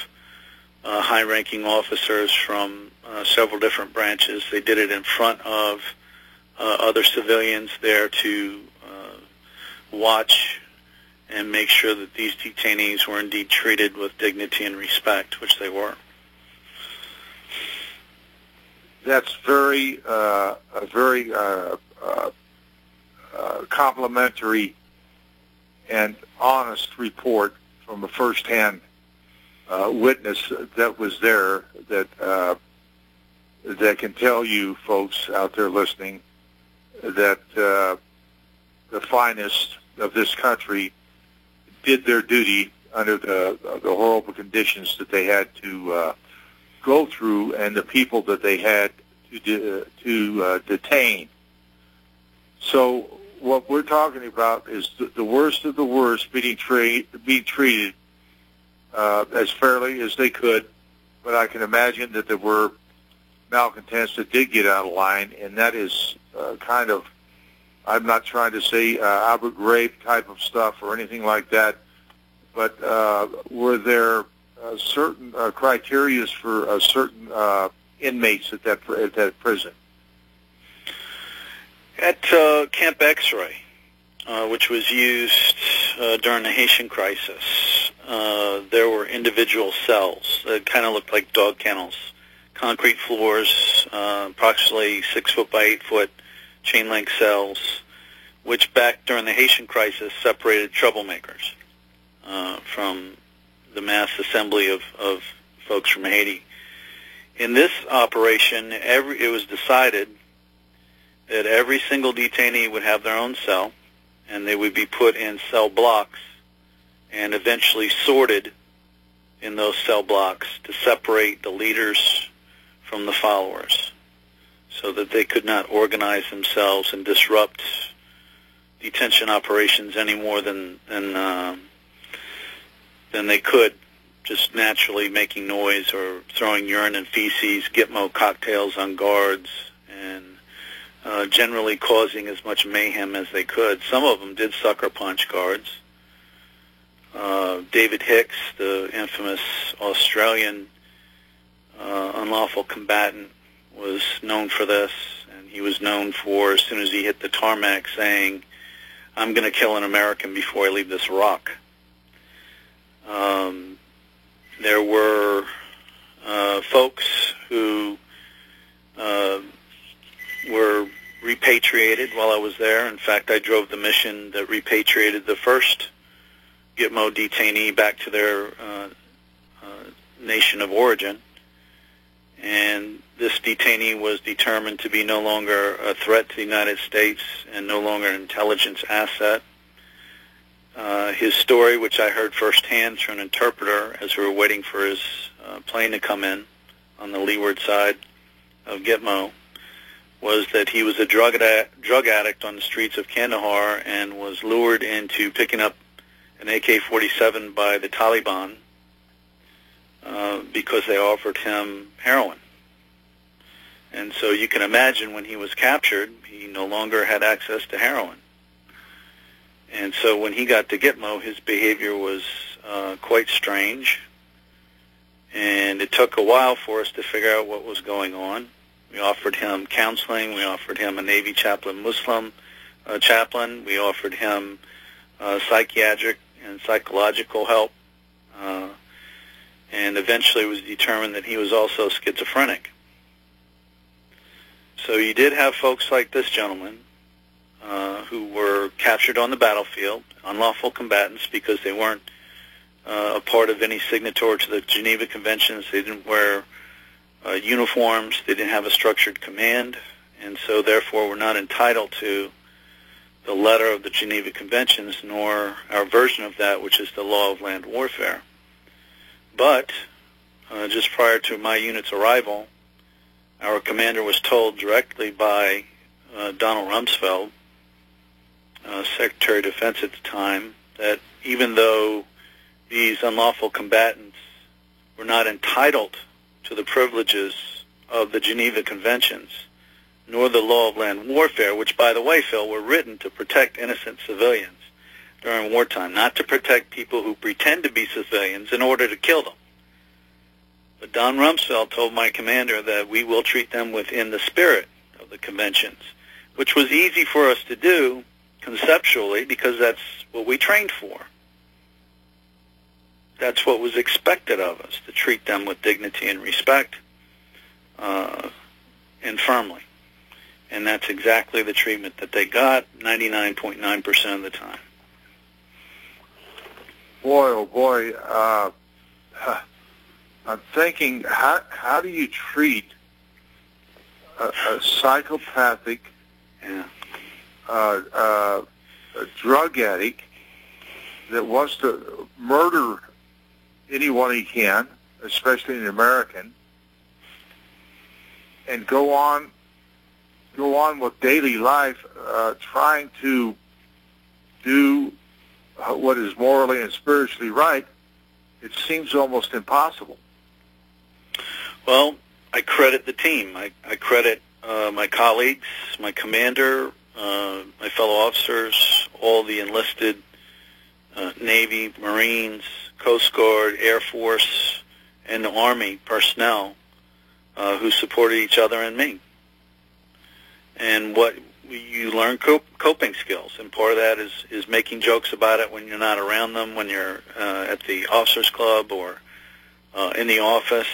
high-ranking officers from several different branches. They did it in front of other civilians there to watch and make sure that these detainees were indeed treated with dignity and respect, which they were. That's very complimentary and honest report from a first-hand witness that was there that can tell you folks out there listening that the finest of this country did their duty under the horrible conditions that they had to go through and the people that they had to detain. So what we're talking about is the worst of the worst being treated as fairly as they could, but I can imagine that there were malcontents that did get out of line, and that is kind of, I'm not trying to say Abu Ghraib type of stuff or anything like that, but were there certain criteria for certain inmates at that prison? At Camp X-Ray, which was used during the Haitian crisis, there were individual cells that kind of looked like dog kennels, concrete floors, approximately 6 foot by 8 foot chain link cells, which back during the Haitian crisis separated troublemakers from the mass assembly of folks from Haiti. In this operation, it was decided that every single detainee would have their own cell, and they would be put in cell blocks and eventually sorted in those cell blocks to separate the leaders from the followers so that they could not organize themselves and disrupt detention operations any more than they could, just naturally making noise or throwing urine and feces, Gitmo cocktails on guards, and generally causing as much mayhem as they could. Some of them did sucker punch guards. David Hicks, the infamous Australian unlawful combatant, was known for this, and he was known for, as soon as he hit the tarmac, saying, "I'm going to kill an American before I leave this rock." There were folks who were repatriated while I was there. In fact, I drove the mission that repatriated the first Gitmo detainee back to their nation of origin. and this detainee was determined to be no longer a threat to the United States and no longer an intelligence asset. His story, which I heard firsthand through an interpreter as we were waiting for his plane to come in on the leeward side of Gitmo, was that he was a drug addict on the streets of Kandahar and was lured into picking up an AK-47 by the Taliban because they offered him heroin. And so you can imagine when he was captured, he no longer had access to heroin. And so when he got to Gitmo, his behavior was quite strange. And it took a while for us to figure out what was going on. We offered him counseling. We offered him a Navy chaplain Muslim chaplain. We offered him psychiatric and psychological help. And eventually it was determined that he was also schizophrenic. So you did have folks like this gentleman who were captured on the battlefield, unlawful combatants, because they weren't a part of any signatory to the Geneva Conventions. They didn't wear uniforms. They didn't have a structured command, and so therefore were not entitled to the letter of the Geneva Conventions, nor our version of that, which is the law of land warfare. But just prior to my unit's arrival, our commander was told directly by Donald Rumsfeld, Secretary of Defense at the time, that even though these unlawful combatants were not entitled to the privileges of the Geneva Conventions, nor the law of land warfare, which, by the way, Phil, were written to protect innocent civilians during wartime, not to protect people who pretend to be civilians in order to kill them. But Don Rumsfeld told my commander that we will treat them within the spirit of the conventions, which was easy for us to do conceptually because that's what we trained for. That's what was expected of us, to treat them with dignity and respect and firmly. And that's exactly the treatment that they got 99.9% of the time. Boy, oh boy, I'm thinking, how do you treat a psychopathic, a drug addict that wants to murder anyone he can, especially an American, and go on with daily life, trying to do what is morally and spiritually right? It seems almost impossible. Well, I credit the team. I credit my colleagues, my commander, my fellow officers, all the enlisted Navy, Marines, Coast Guard, Air Force, and the Army personnel who supported each other and me. And what you learn coping skills, and part of that is making jokes about it when you're not around them, when you're at the officers club or in the office.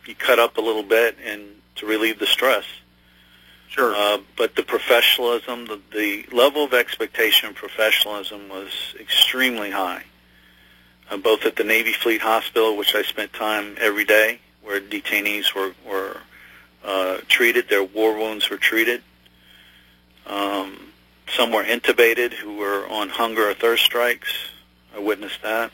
You cut up a little bit and to relieve the stress. Sure. But the professionalism, the level of expectation and professionalism was extremely high, both at the Navy Fleet Hospital, which I spent time every day, where detainees were treated, their war wounds were treated. Some were intubated who were on hunger or thirst strikes. I witnessed that.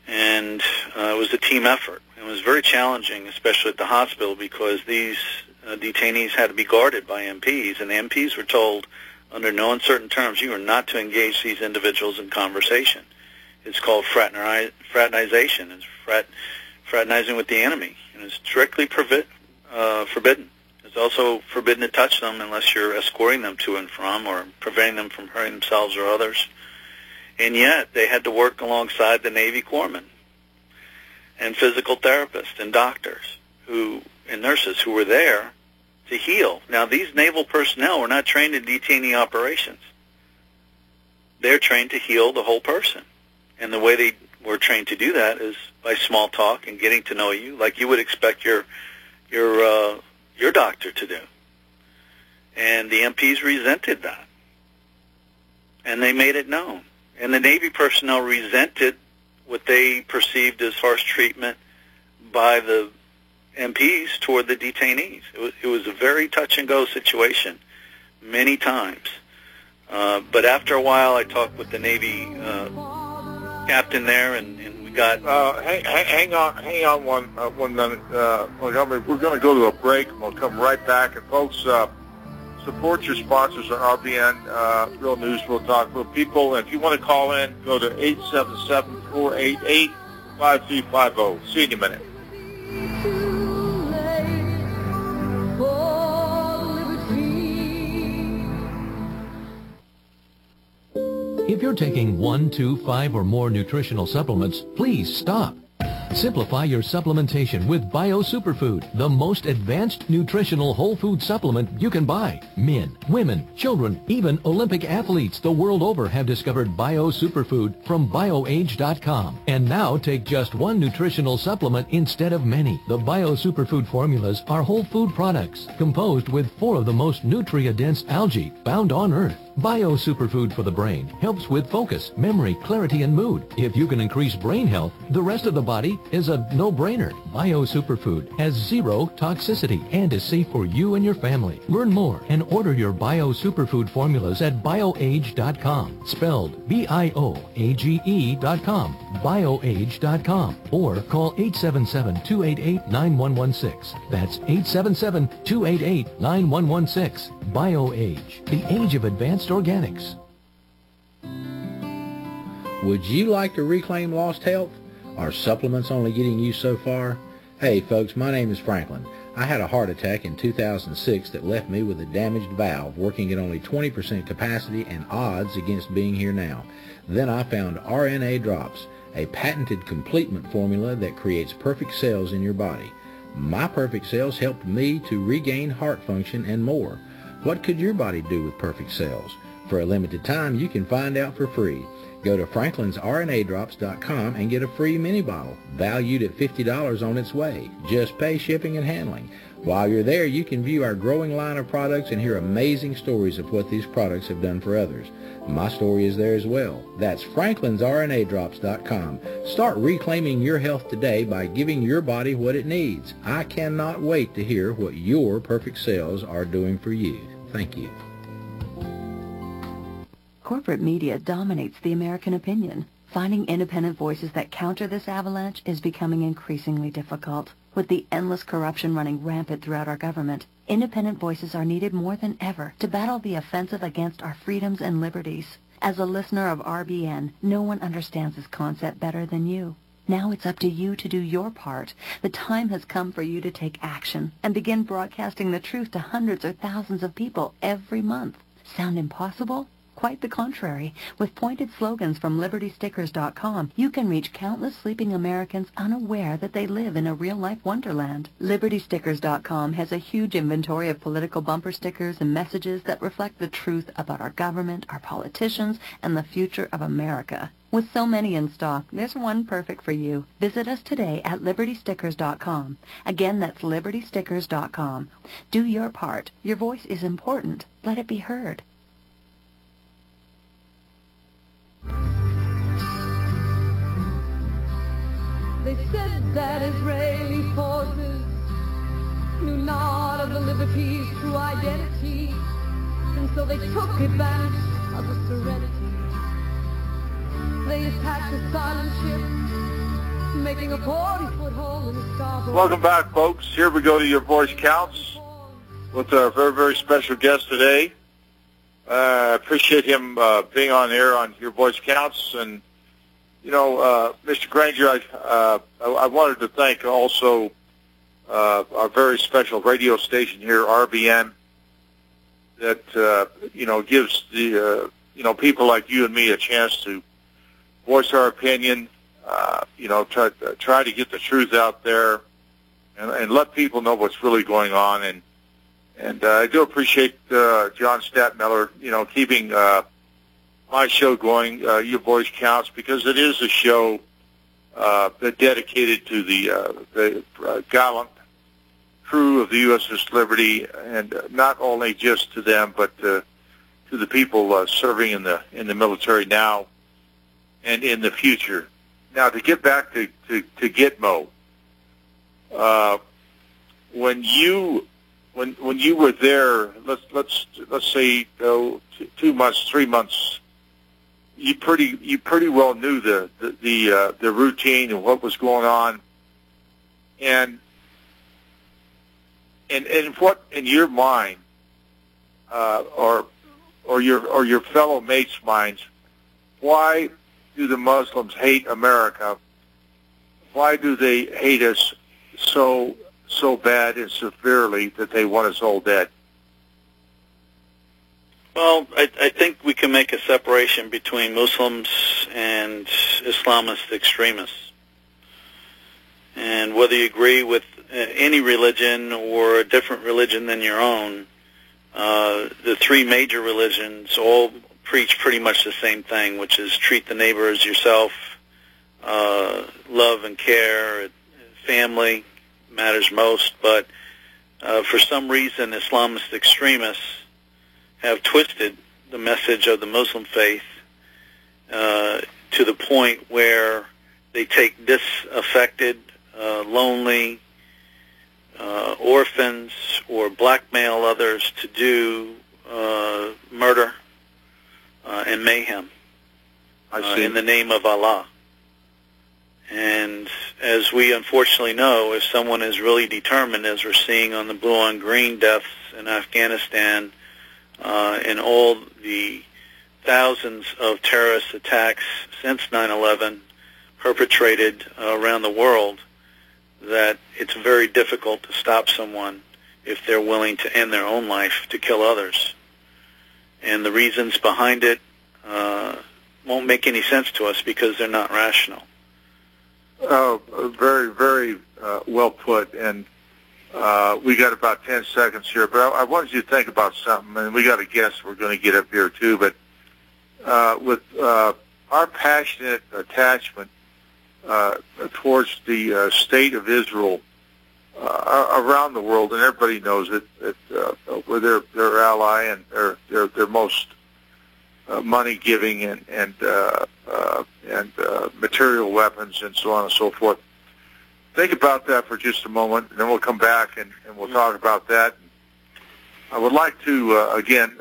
And it was a team effort. It was very challenging, especially at the hospital, because these detainees had to be guarded by MPs, and the MPs were told under no uncertain terms, you are not to engage these individuals in conversation. It's called fraternization. It's fraternizing with the enemy, and it's strictly forbidden. It's also forbidden to touch them unless you're escorting them to and from or preventing them from hurting themselves or others. And yet they had to work alongside the Navy corpsmen and physical therapists and doctors and nurses who were there to heal. Now, these naval personnel were not trained in detainee operations. They're trained to heal the whole person. And the way they were trained to do that is by small talk and getting to know you, like you would expect your doctor to do. And the MPs resented that. And they made it known. And the Navy personnel resented what they perceived as harsh treatment by the MPs toward the detainees. It was a very touch-and-go situation many times. But after a while, I talked with the Navy captain there, and we got... Hang on one minute. We're going to go to a break, and we'll come right back. And folks, support your sponsors on RBN, Real News, Real Talk, Real People. And if you want to call in, go to 877-488-5350. See you in a minute. If you're taking 1, 2, 5, or more nutritional supplements, please stop. Simplify your supplementation with Bio Superfood, the most advanced nutritional whole food supplement you can buy. Men, women, children, even Olympic athletes the world over have discovered Bio Superfood from BioAge.com. And now take just one nutritional supplement instead of many. The Bio Superfood formulas are whole food products composed with 4 of the most nutrient-dense algae found on Earth. Bio Superfood for the brain helps with focus, memory, clarity, and mood. If you can increase brain health, the rest of the body is a no-brainer. Bio Superfood has 0 toxicity and is safe for you and your family. Learn more and order your Bio Superfood formulas at BioAge.com, spelled BIOAGE.com, BioAge.com, or call 877-288-9116. That's 877-288-9116. BioAge, the age of advanced organics. Would you like to reclaim lost health? Are supplements only getting you so far? Hey folks, my name is Franklin. I had a heart attack in 2006 that left me with a damaged valve working at only 20% capacity and odds against being here now. Then I found RNA Drops, a patented complement formula that creates perfect cells in your body. My perfect cells helped me to regain heart function and more. What could your body do with perfect cells? For a limited time, you can find out for free. Go to franklinsrnadrops.com and get a free mini bottle, valued at $50 on its way. Just pay shipping and handling. While you're there, you can view our growing line of products and hear amazing stories of what these products have done for others. My story is there as well. That's franklinsrnadrops.com. Start reclaiming your health today by giving your body what it needs. I cannot wait to hear what your perfect cells are doing for you. Thank you. Corporate media dominates the American opinion. Finding independent voices that counter this avalanche is becoming increasingly difficult. With the endless corruption running rampant throughout our government, independent voices are needed more than ever to battle the offensive against our freedoms and liberties. As a listener of RBN, no one understands this concept better than you. Now it's up to you to do your part. The time has come for you to take action and begin broadcasting the truth to hundreds or thousands of people every month. Sound impossible? Quite the contrary. With pointed slogans from LibertyStickers.com, you can reach countless sleeping Americans unaware that they live in a real-life wonderland. LibertyStickers.com has a huge inventory of political bumper stickers and messages that reflect the truth about our government, our politicians, and the future of America. With so many in stock, there's one perfect for you. Visit us today at LibertyStickers.com. Again, that's LibertyStickers.com. Do your part. Your voice is important. Let it be heard. They said that Israeli forces knew not of the liberty's true identity, and so they took advantage of the serenity. They attacked a silent ship, making a 40-foot hole in the starboard. Welcome back, folks. Here we go to Your Voice Counts with our very, very special guest today. I appreciate him being on air on Your Voice Counts. And, you know, Mr. Granger, I wanted to thank also our very special radio station here, RBN, that, you know, gives the, you know, people like you and me a chance to voice our opinion, you know, try to get the truth out there and let people know what's really going on. And I do appreciate John Stadtmiller, you know, keeping my show going, Your Voice Counts, because it is a show dedicated to the gallant crew of the USS Liberty, and not only just to them, but to the people serving in the military now and in the future. Now, to get back to Gitmo, when you were there, let's say 2 months, 3 months, you pretty well knew the routine and what was going on, and what in your mind, or your fellow mates' minds, why do the Muslims hate America? Why do they hate us so bad and severely that they want us all dead? Well, I think we can make a separation between Muslims and Islamist extremists. And whether you agree with any religion or a different religion than your own, the three major religions all preach pretty much the same thing, which is treat the neighbor as yourself, love and care, family matters most. But for some reason, Islamist extremists have twisted the message of the Muslim faith to the point where they take disaffected, lonely orphans or blackmail others to do murder and mayhem in the name of Allah. And as we unfortunately know, if someone is really determined, as we're seeing on the blue on green deaths in Afghanistan, and all the thousands of terrorist attacks since 9/11 perpetrated around the world, that it's very difficult to stop someone if they're willing to end their own life to kill others. And the reasons behind it won't make any sense to us because they're not rational. Oh, very, very well put. And we got about 10 seconds here, but I wanted you to think about something, and we got a guest we're going to get up here too, but with our passionate attachment towards the state of Israel around the world, and everybody knows it, we're their ally and their most money-giving and material weapons and so on and so forth. Think about that for just a moment, and then we'll come back and we'll talk about that. I would like to, again,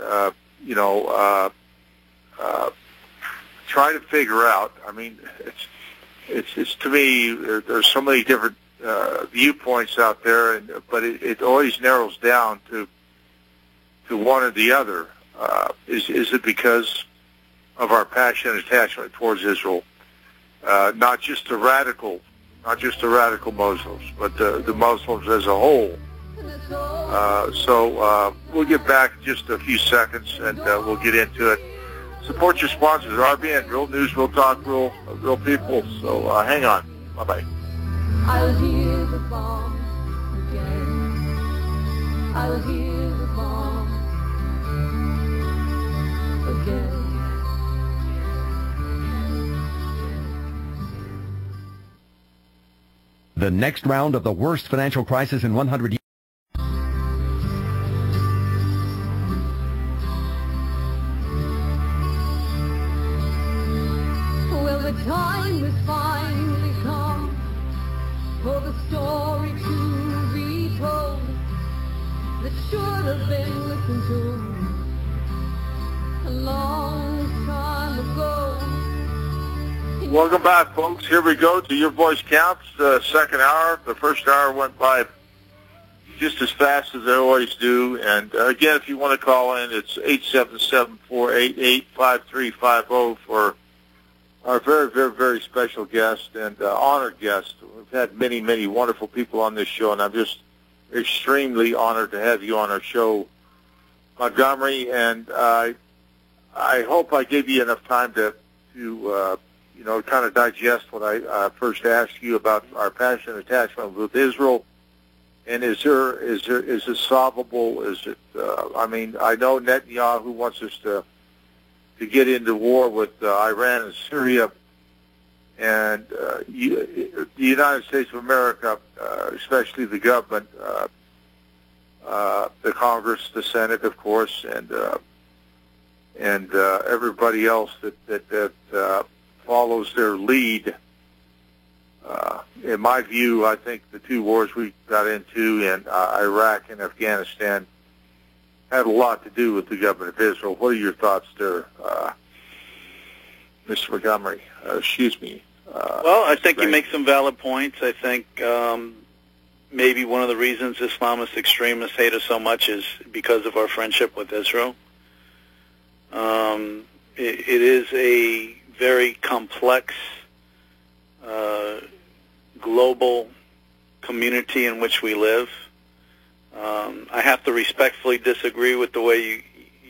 try to figure out, I mean, it's to me, there's so many different viewpoints out there, but it always narrows down to one or the other. Is it because of our passion and attachment towards Israel? Not just the radical Muslims, but the Muslims as a whole. So we'll get back in just a few seconds, and we'll get into it. Support your sponsors, RBN, Real News, Real Talk, Real People. So hang on. Bye-bye. I'll hear the bomb again. I'll hear the bomb again. The next round of the worst financial crisis in 100 years. Well, the time has finally come for the story to be told that should have been listened to a long time ago. Welcome back, folks. Here we go to Your Voice Counts, the second hour. The first hour went by just as fast as they always do. And again, if you want to call in, it's 877-488-5350 for our very, very, very special guest and honored guest. We've had many, many wonderful people on this show, and I'm just extremely honored to have you on our show, Montgomery. And I hope I gave you enough time to kind of digest what I first asked you about our passion and attachment with Israel. And is it solvable? Is it? I mean, I know Netanyahu wants us to get into war with Iran and Syria, and the United States of America, especially the government, the Congress, the Senate, of course, and everybody else that follows their lead, in my view, I think the two wars we got into in Iraq and Afghanistan had a lot to do with the government of Israel. What are your thoughts there, Mr. Montgomery? Excuse me. Well, I think you make some valid points. I think maybe one of the reasons Islamist extremists hate us so much is because of our friendship with Israel. It is a very complex global community in which we live. I have to respectfully disagree with the way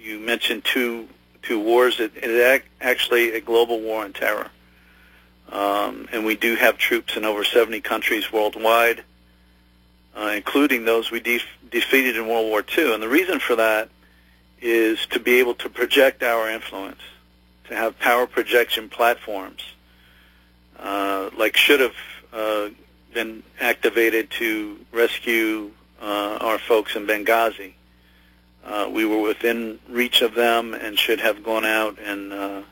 you mentioned two wars. It is actually a global war on terror. And we do have troops in over 70 countries worldwide, including those we defeated in World War II. And the reason for that is to be able to project our influence, to have power projection platforms, like should have been activated to rescue our folks in Benghazi. We were within reach of them and should have gone out and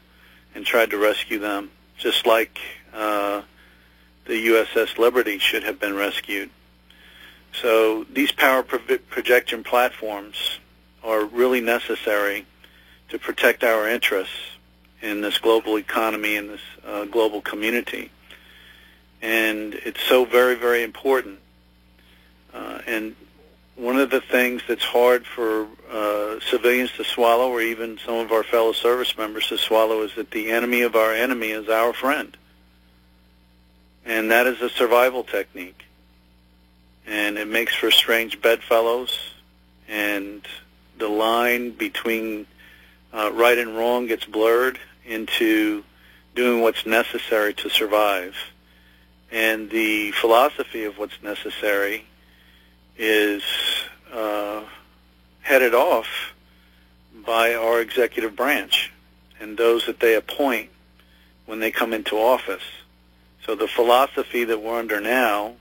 tried to rescue them, just like the USS Liberty should have been rescued. So these power projection platforms are really necessary to protect our interests in this global economy, in this global community. And it's so very, very important. And one of the things that's hard for civilians to swallow, or even some of our fellow service members to swallow, is that the enemy of our enemy is our friend. And that is a survival technique. And it makes for strange bedfellows, and the line between right and wrong gets blurred into doing what's necessary to survive. And the philosophy of what's necessary is headed off by our executive branch and those that they appoint when they come into office. So the philosophy that we're under now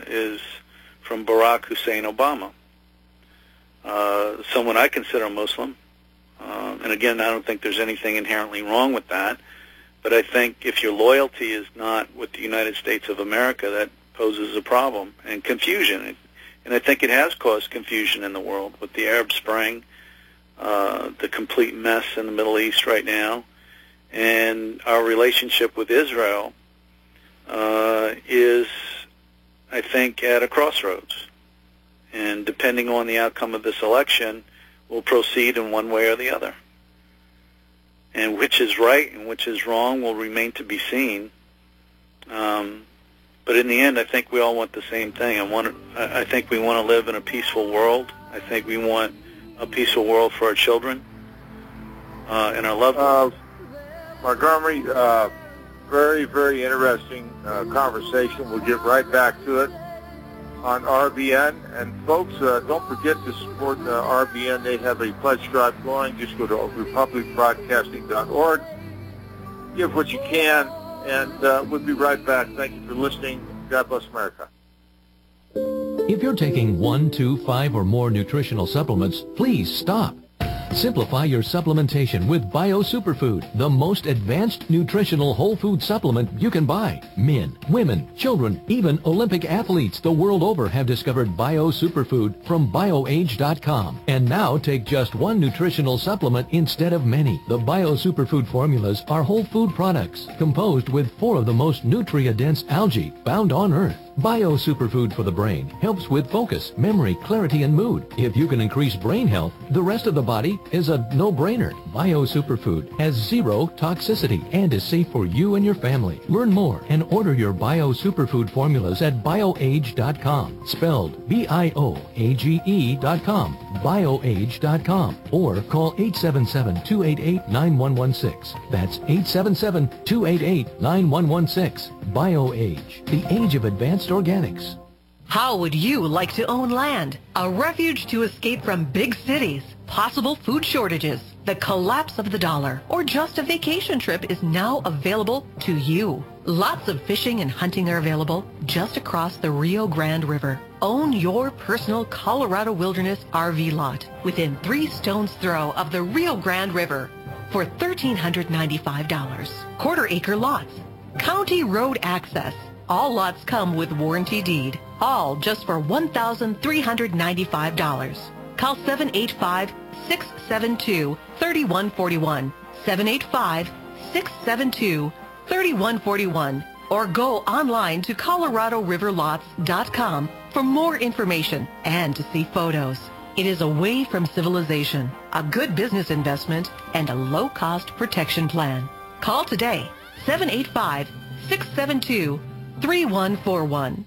is from Barack Hussein Obama, someone I consider a Muslim. And again, I don't think there's anything inherently wrong with that. But I think if your loyalty is not with the United States of America, that poses a problem and confusion. And I think it has caused confusion in the world with the Arab Spring, the complete mess in the Middle East right now, and our relationship with Israel is, I think, at a crossroads. And depending on the outcome of this election, we'll proceed in one way or the other. And which is right and which is wrong will remain to be seen. But in the end, I think we all want the same thing. I think we want to live in a peaceful world. I think we want a peaceful world for our children and our loved ones. Montgomery, very, very interesting conversation. We'll get right back to it on RBN. And folks, don't forget to support RBN. They have a pledge drive going. Just go to republicbroadcasting.org. Give what you can, and we'll be right back. Thank you for listening. God bless America. If you're taking 1, 2, 5, or more nutritional supplements, please stop. Simplify your supplementation with Bio Superfood, the most advanced nutritional whole food supplement you can buy. Men, women, children, even Olympic athletes the world over have discovered Bio Superfood from BioAge.com. And now take just one nutritional supplement instead of many. The Bio Superfood formulas are whole food products composed with 4 of the most nutrient-dense algae found on Earth. Bio Superfood for the brain helps with focus, memory, clarity, and mood. If you can increase brain health, the rest of the body is a no-brainer. Bio Superfood has 0 toxicity and is safe for you and your family. Learn more and order your Bio Superfood formulas at BioAge.com, spelled BIOAGE.com, BioAge.com, or call 877-288-9116. That's 877-288-9116. BioAge, the age of advanced organics. How would you like to own land? A refuge to escape from big cities, possible food shortages, the collapse of the dollar, or just a vacation trip is now available to you. Lots of fishing and hunting are available just across the Rio Grande River. Own your personal Colorado Wilderness RV lot within 3 stones throw of the Rio Grande River for $1,395. Quarter-acre lots, county road access, All lots come with warranty deed. All just for $1,395. Call 785-672-3141. 785-672-3141. Or go online to ColoradoRiverLots.com for more information and to see photos. It is away from civilization, a good business investment, and a low-cost protection plan. Call today, 785-672-3141.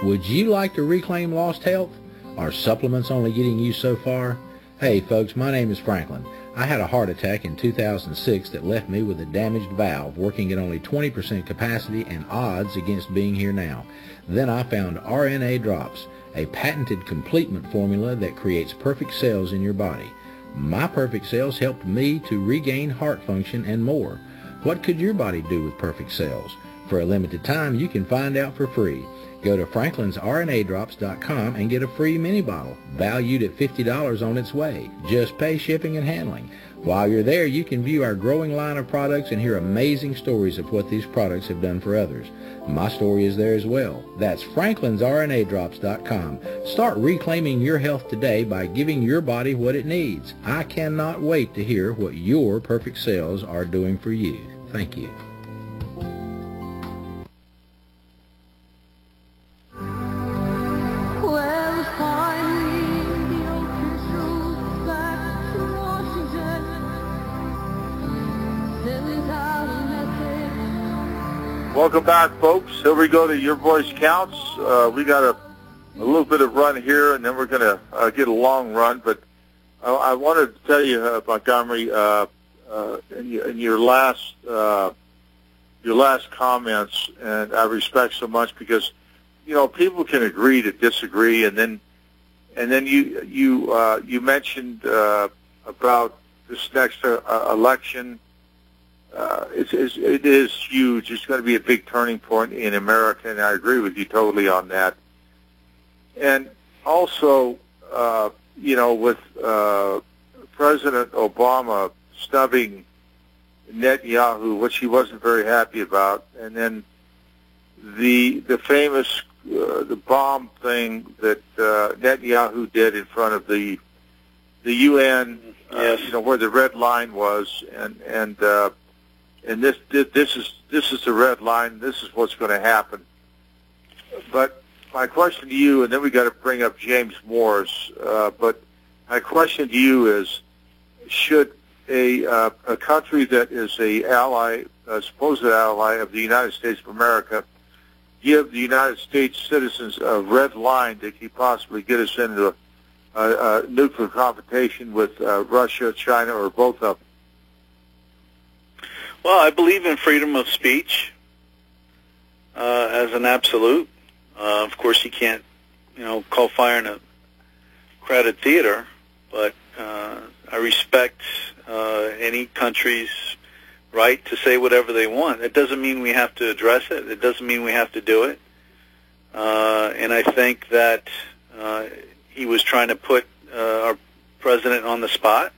Would you like to reclaim lost health? Are supplements only getting you so far? Hey folks, my name is Franklin. I had a heart attack in 2006 that left me with a damaged valve working at only 20% capacity and odds against being here now. Then I found RNA Drops, a patented complement formula that creates perfect cells in your body. My perfect cells helped me to regain heart function and more. What could your body do with perfect cells? For a limited time, you can find out for free. Go to franklinsrnadrops.com and get a free mini bottle, valued at $50 on its way. Just pay shipping and handling. While you're there, you can view our growing line of products and hear amazing stories of what these products have done for others. My story is there as well. That's franklinsrnadrops.com. Start reclaiming your health today by giving your body what it needs. I cannot wait to hear what your perfect cells are doing for you. Thank you. Welcome back, folks. Here we go to Your Voice Counts. We got a little bit of run here, and then we're going to get a long run. But I wanted to tell you, Montgomery, in your last comments, and I respect so much because people can agree to disagree, and then you mentioned about this next election. It is huge. It's going to be a big turning point in America, and I agree with you totally on that. And also, with President Obama snubbing Netanyahu, which he wasn't very happy about, and then the famous the bomb thing that Netanyahu did in front of the UN, yes. Where the red line was, and this is the red line. This is what's going to happen. But my question to you, and then we got to bring up James Morris. But my question to you is: should a country that is a supposed ally of the United States of America, give the United States citizens a red line that could possibly get us into a nuclear confrontation with Russia, China, or both of them? Well, I believe in freedom of speech as an absolute. Of course, you can't, call fire in a crowded theater, but I respect any country's right to say whatever they want. It doesn't mean we have to address it. It doesn't mean we have to do it. And I think that he was trying to put our president on the spot.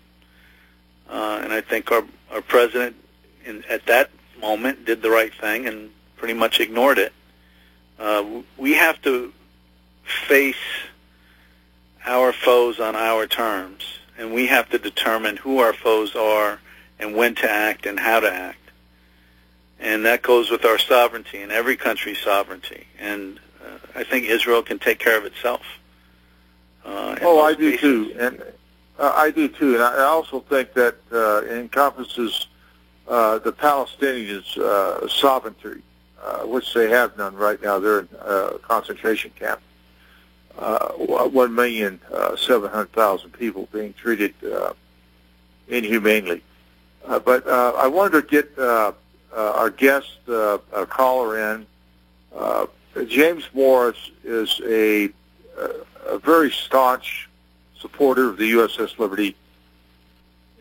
And I think our president at that moment did the right thing and pretty much ignored it. We have to face our foes on our terms, and we have to determine who our foes are and when to act and how to act. And that goes with our sovereignty and every country's sovereignty. And I think Israel can take care of itself. I do too. And I do too. And I also think that it encompasses the Palestinians' sovereignty, which they have none right now. They're in a concentration camp. 1,700,000 people being treated inhumanely. But I wanted to get our guest caller in. James Morris is a very staunch supporter of the USS Liberty,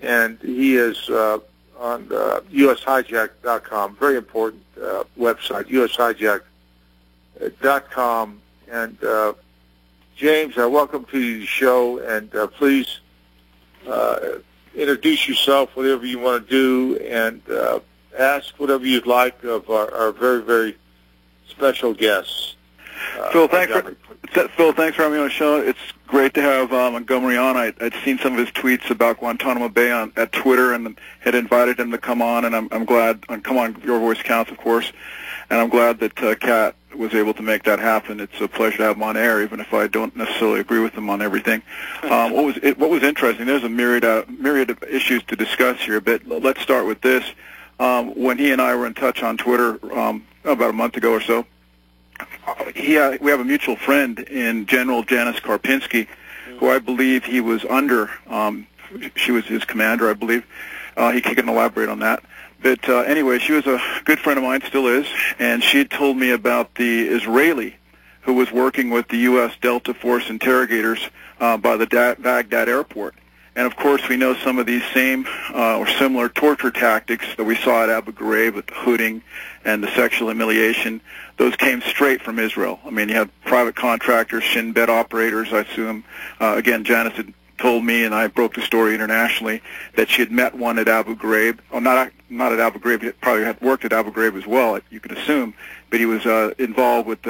and he is on USHijack.com, very important website, USHijack.com. And James, welcome to the show, and please introduce yourself, whatever you want to do, and ask whatever you'd like of our very, very special guests. Phil, thanks for having me on the show. It's great to have Montgomery on. I'd seen some of his tweets about Guantanamo Bay at Twitter and had invited him to come on, and I'm glad, come on, Your Voice Counts, of course, and I'm glad that Kat was able to make that happen. It's a pleasure to have him on air, even if I don't necessarily agree with him on everything. What was interesting, there's a myriad of issues to discuss here, but let's start with this. When he and I were in touch on Twitter about a month ago or so, we have a mutual friend in General Janice Karpinski, who I believe he was under. She was his commander, I believe. He can elaborate on that. But anyway, she was a good friend of mine, still is, and she had told me about the Israeli who was working with the U.S. Delta Force interrogators by the Baghdad airport. And, of course, we know some of these same or similar torture tactics that we saw at Abu Ghraib with the hooding and the sexual humiliation. Those came straight from Israel. I mean, you had private contractors, Shin Bet operators, I assume. Again, Janice had told me, and I broke the story internationally, that she had met one at Abu Ghraib. Oh, not at Abu Ghraib. He probably had worked at Abu Ghraib as well, you can assume. But he was involved with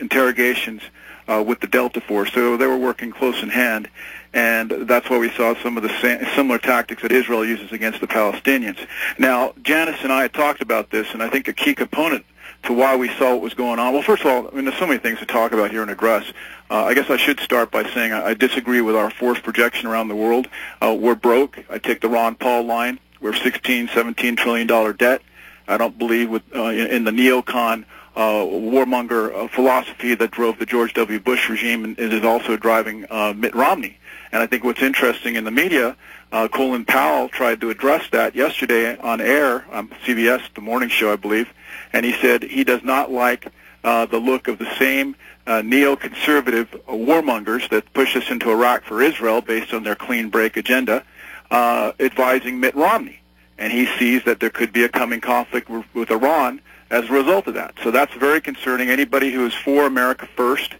interrogations with the Delta Force. So they were working close in hand. And that's why we saw some of the similar tactics that Israel uses against the Palestinians. Now, Janice and I had talked about this, and I think a key component to why we saw what was going on. Well, first of all, I mean, there's so many things to talk about here and address. I guess I should start by saying I disagree with our force projection around the world. We're broke. I take the Ron Paul line. We're $17 trillion debt. I don't believe in the neocon warmonger philosophy that drove the George W. Bush regime, and it is also driving Mitt Romney. And I think what's interesting in the media, Colin Powell tried to address that yesterday on air on CBS, the morning show, I believe, and he said he does not like the look of the same neoconservative warmongers that push us into Iraq for Israel based on their clean break agenda, advising Mitt Romney. And he sees that there could be a coming conflict with Iran as a result of that. So that's very concerning. Anybody who is for America first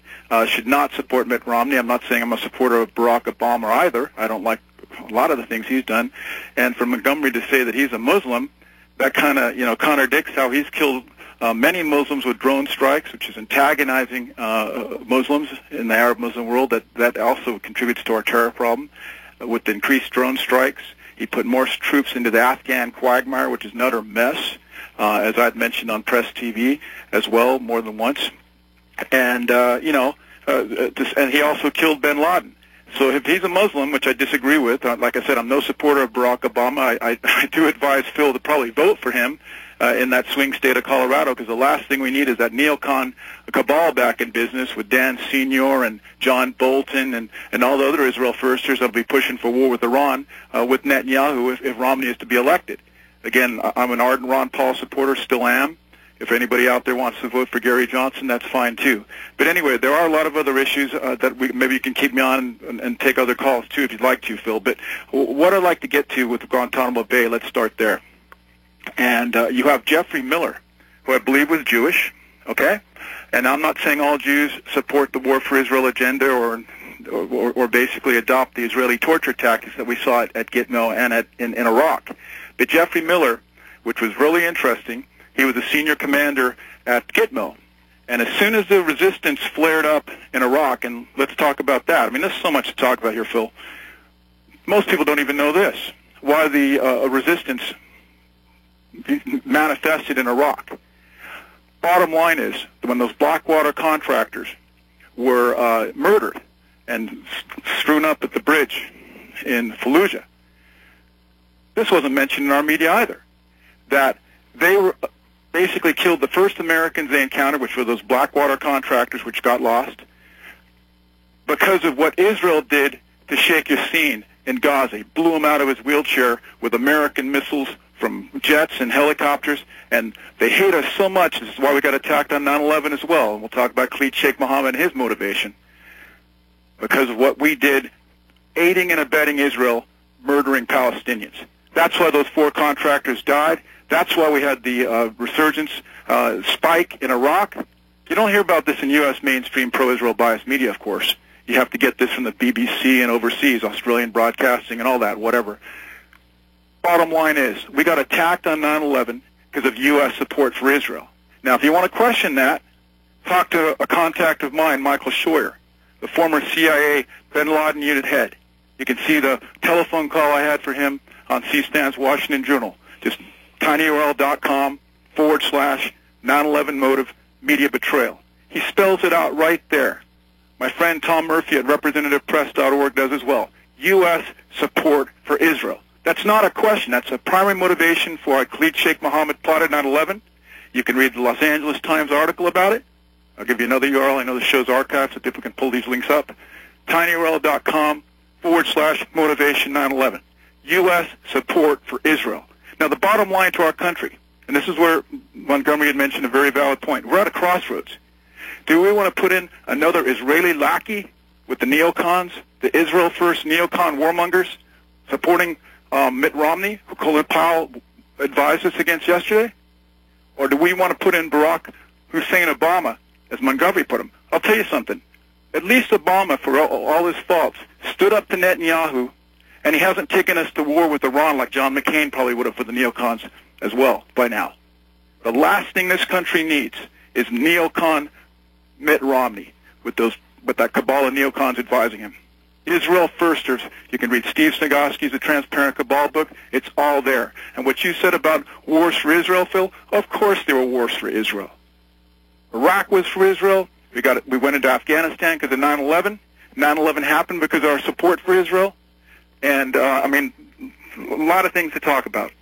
should not support Mitt Romney. I'm not saying I'm a supporter of Barack Obama either. I don't like a lot of the things he's done. And for Montgomery to say that he's a Muslim, that kind of, contradicts how he's killed many Muslims with drone strikes, which is antagonizing Muslims in the Arab Muslim world. That also contributes to our terror problem with the increased drone strikes. He put more troops into the Afghan quagmire, which is an utter mess, as I'd mentioned on Press TV as well more than once. And, and he also killed bin Laden. So if he's a Muslim, which I disagree with, like I said, I'm no supporter of Barack Obama. I do advise Phil to probably vote for him in that swing state of Colorado, because the last thing we need is that neocon cabal back in business with Dan Senior and John Bolton and all the other Israel firsters that will be pushing for war with Iran with Netanyahu if Romney is to be elected. Again, I'm an ardent Ron Paul supporter, still am. If anybody out there wants to vote for Gary Johnson, that's fine too. But anyway, there are a lot of other issues that maybe you can keep me on and take other calls too if you'd like to, Phil. But what I'd like to get to with Guantanamo Bay, let's start there. And you have Jeffrey Miller, who I believe was Jewish, okay? And I'm not saying all Jews support the War for Israel agenda or basically adopt the Israeli torture tactics that we saw at Gitmo and in Iraq. But Jeffrey Miller, which was really interesting, he was a senior commander at Gitmo. And as soon as the resistance flared up in Iraq, and let's talk about that. I mean, there's so much to talk about here, Phil. Most people don't even know this, why the resistance manifested in Iraq. Bottom line is, when those Blackwater contractors were murdered and strewn up at the bridge in Fallujah, this wasn't mentioned in our media either, that they were basically killed the first Americans they encountered, which were those Blackwater contractors, which got lost, because of what Israel did to Sheikh Yassin in Gaza. He blew him out of his wheelchair with American missiles from jets and helicopters, and they hate us so much. This is why we got attacked on 9/11 as well. And we'll talk about Khalid Sheikh Mohammed and his motivation, because of what we did, aiding and abetting Israel, murdering Palestinians. That's why those 4 contractors died. That's why we had the resurgence spike in Iraq. You don't hear about this in U.S. mainstream pro-Israel biased media, of course. You have to get this from the BBC and overseas, Australian broadcasting and all that, whatever. Bottom line is, we got attacked on 9/11, because of U.S. support for Israel. Now, if you want to question that, talk to a contact of mine, Michael Scheuer, the former CIA Bin Laden unit head. You can see the telephone call I had for him on C-SPAN's Washington Journal. Just tinyurl.com/9/11 motive media betrayal. He spells it out right there. My friend Tom Murphy at representativepress.org does as well. U.S. support for Israel. That's not a question. That's a primary motivation for why Khalid Sheikh Mohammed plotted 9/11. You can read the Los Angeles Times article about it. I'll give you another URL. I know the show's archived, so people can pull these links up. tinyurl.com/motivation 9/11. U.S. support for Israel. Now, the bottom line to our country, and this is where Montgomery had mentioned a very valid point. We're at a crossroads. Do we want to put in another Israeli lackey with the neocons, the Israel First neocon warmongers, supporting Mitt Romney, who Colin Powell advised us against yesterday? Or do we want to put in Barack Hussein Obama, as Montgomery put him? I'll tell you something. At least Obama, for all his faults, stood up to Netanyahu, and he hasn't taken us to war with Iran like John McCain probably would have for the neocons as well by now. The last thing this country needs is neocon Mitt Romney with that cabal of neocons advising him. Israel Firsters, you can read Steve Snagosky's The Transparent Cabal book. It's all there. And what you said about wars for Israel, Phil, of course there were wars for Israel. Iraq was for Israel. We went into Afghanistan because of 9/11. 9/11 happened because of our support for Israel. And, I mean, a lot of things to talk about.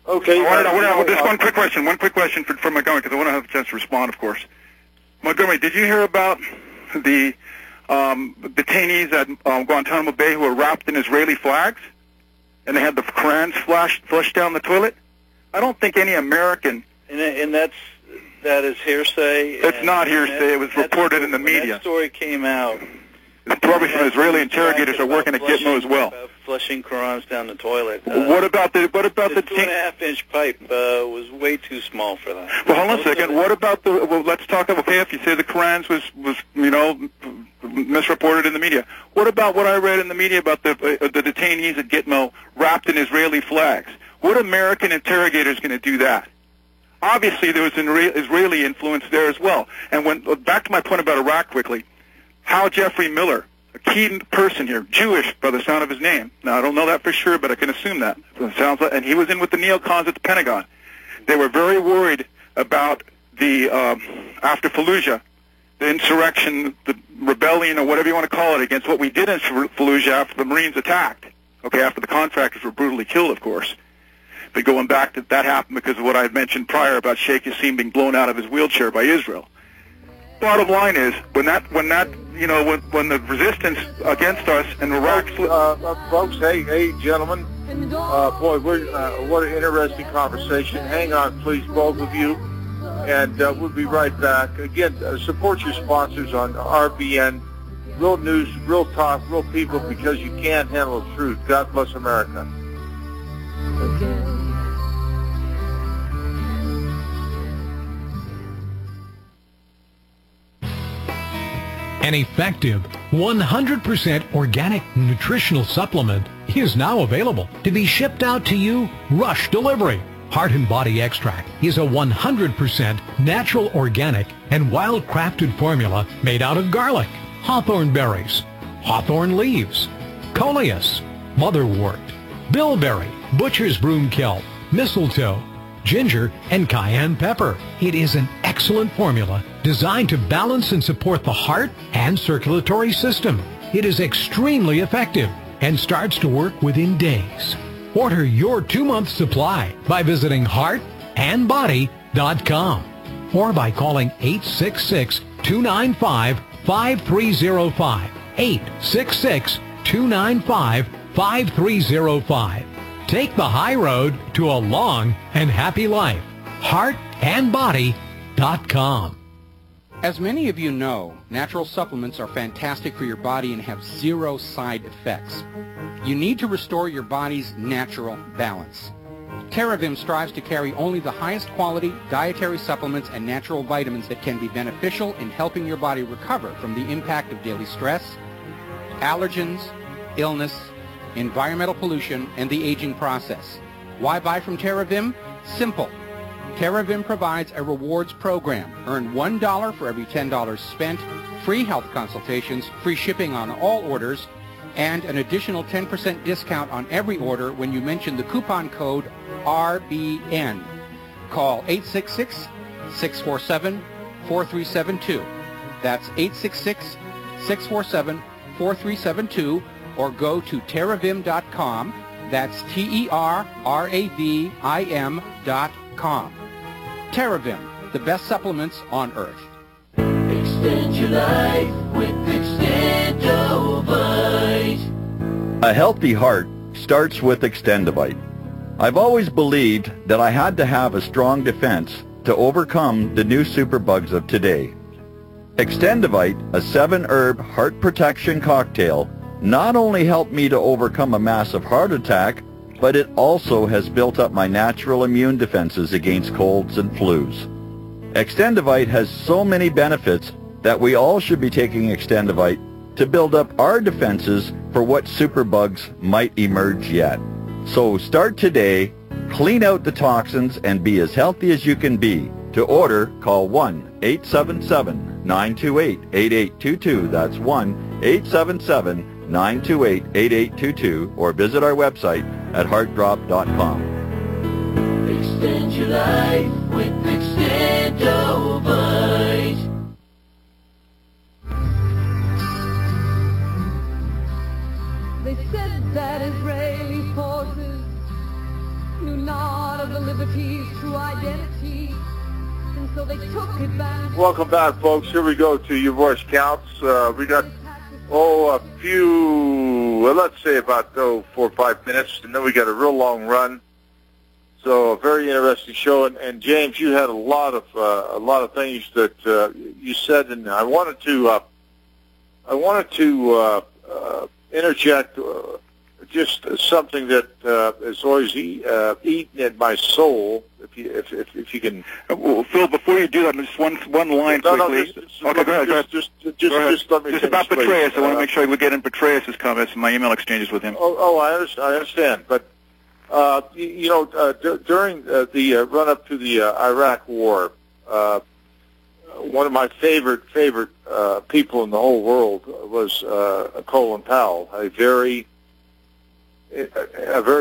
Okay. Just one quick question for Montgomery, because I want to have a chance to respond, of course. Montgomery, did you hear about the detainees at Guantanamo Bay who were wrapped in Israeli flags, and they had the Korans flushed down the toilet? I don't think any American... And that is hearsay. It's not hearsay. It was reported in the media. When that story came out... It's probably from Israeli interrogators are working at Gitmo as well. Flushing Korans down the toilet. What about the 2.5-inch pipe was way too small for that. Well, hold on a second. What about let's talk about, okay, if you say the Korans was misreported in the media. What about what I read in the media about the detainees at Gitmo wrapped in Israeli flags? What American interrogator is going to do that? Obviously, there was an Israeli influence there as well. And back to my point about Iraq quickly, Hal Jeffrey Miller, a key person here, Jewish by the sound of his name. Now, I don't know that for sure, but I can assume that. It sounds like, and he was in with the neocons at the Pentagon. They were very worried about the, after Fallujah, the insurrection, the rebellion, or whatever you want to call it, against what we did in Fallujah after the Marines attacked. Okay, after the contractors were brutally killed, of course. But going back, that happened because of what I had mentioned prior about Sheikh Yassin being blown out of his wheelchair by Israel. Bottom line is, when the resistance against us in Iraq... folks, hey, gentlemen, boy, what an interesting conversation. Hang on, please, both of you, and we'll be right back. Again, support your sponsors on RBN, real news, real talk, real people, because you can't handle the truth. God bless America. An effective 100% organic nutritional supplement is now available to be shipped out to you rush delivery. Heart and Body Extract is a 100% natural, organic, and wild-crafted formula made out of garlic, hawthorn berries, hawthorn leaves, coleus, motherwort, bilberry, butcher's broom kelp, mistletoe, ginger, and cayenne pepper. It is an excellent formula designed to balance and support the heart and circulatory system. It is extremely effective and starts to work within days. Order your 2-month supply by visiting heartandbody.com or by calling 866-295-5305. 866-295-5305. Take the high road to a long and happy life. Heartandbody.com. As many of you know, natural supplements are fantastic for your body and have 0 side effects. You need to restore your body's natural balance. TerraVim strives to carry only the highest quality dietary supplements and natural vitamins that can be beneficial in helping your body recover from the impact of daily stress, allergens, illness, environmental pollution, and the aging process. Why buy from TerraVim? Simple. TerraVim provides a rewards program. Earn $1 for every $10 spent, free health consultations, free shipping on all orders, and an additional 10% discount on every order when you mention the coupon code RBN. Call 866-647-4372. That's 866-647-4372, or go to TerraVim.com. That's TerraVim.com. TerraVim, the best supplements on earth. Extend your life with Extendovite. A healthy heart starts with Extendovite. I've always believed that I had to have a strong defense to overcome the new superbugs of today. Extendovite, a 7-herb heart protection cocktail, not only helped me to overcome a massive heart attack, but it also has built up my natural immune defenses against colds and flus. Extendovite has so many benefits that we all should be taking Extendovite to build up our defenses for what superbugs might emerge yet. So start today, clean out the toxins, and be as healthy as you can be. To order, call 1-877-928-8822. That's 1-877-928-8822, or visit our website at heartdrop.com. Extend your life with Extendovite. They said that Israeli forces knew not of the liberty's true identity, and so they took advantage. Welcome back, folks. Here we go to Your Voice Counts. We got, a few, let's say about 4 or 5 minutes, and then we got a real long run. So a very interesting show. And James, you had a lot of things that you said, and I wanted to interject just something that is always eaten at my soul. If you can. Well, Phil, before you do that, just one line quickly. Okay, go ahead. Just let me. Just about Petraeus, I want to make sure we get in Petraeus' comments and my email exchanges with him. I understand, but during the run-up to the Iraq War, one of my favorite people in the whole world was Colin Powell, a very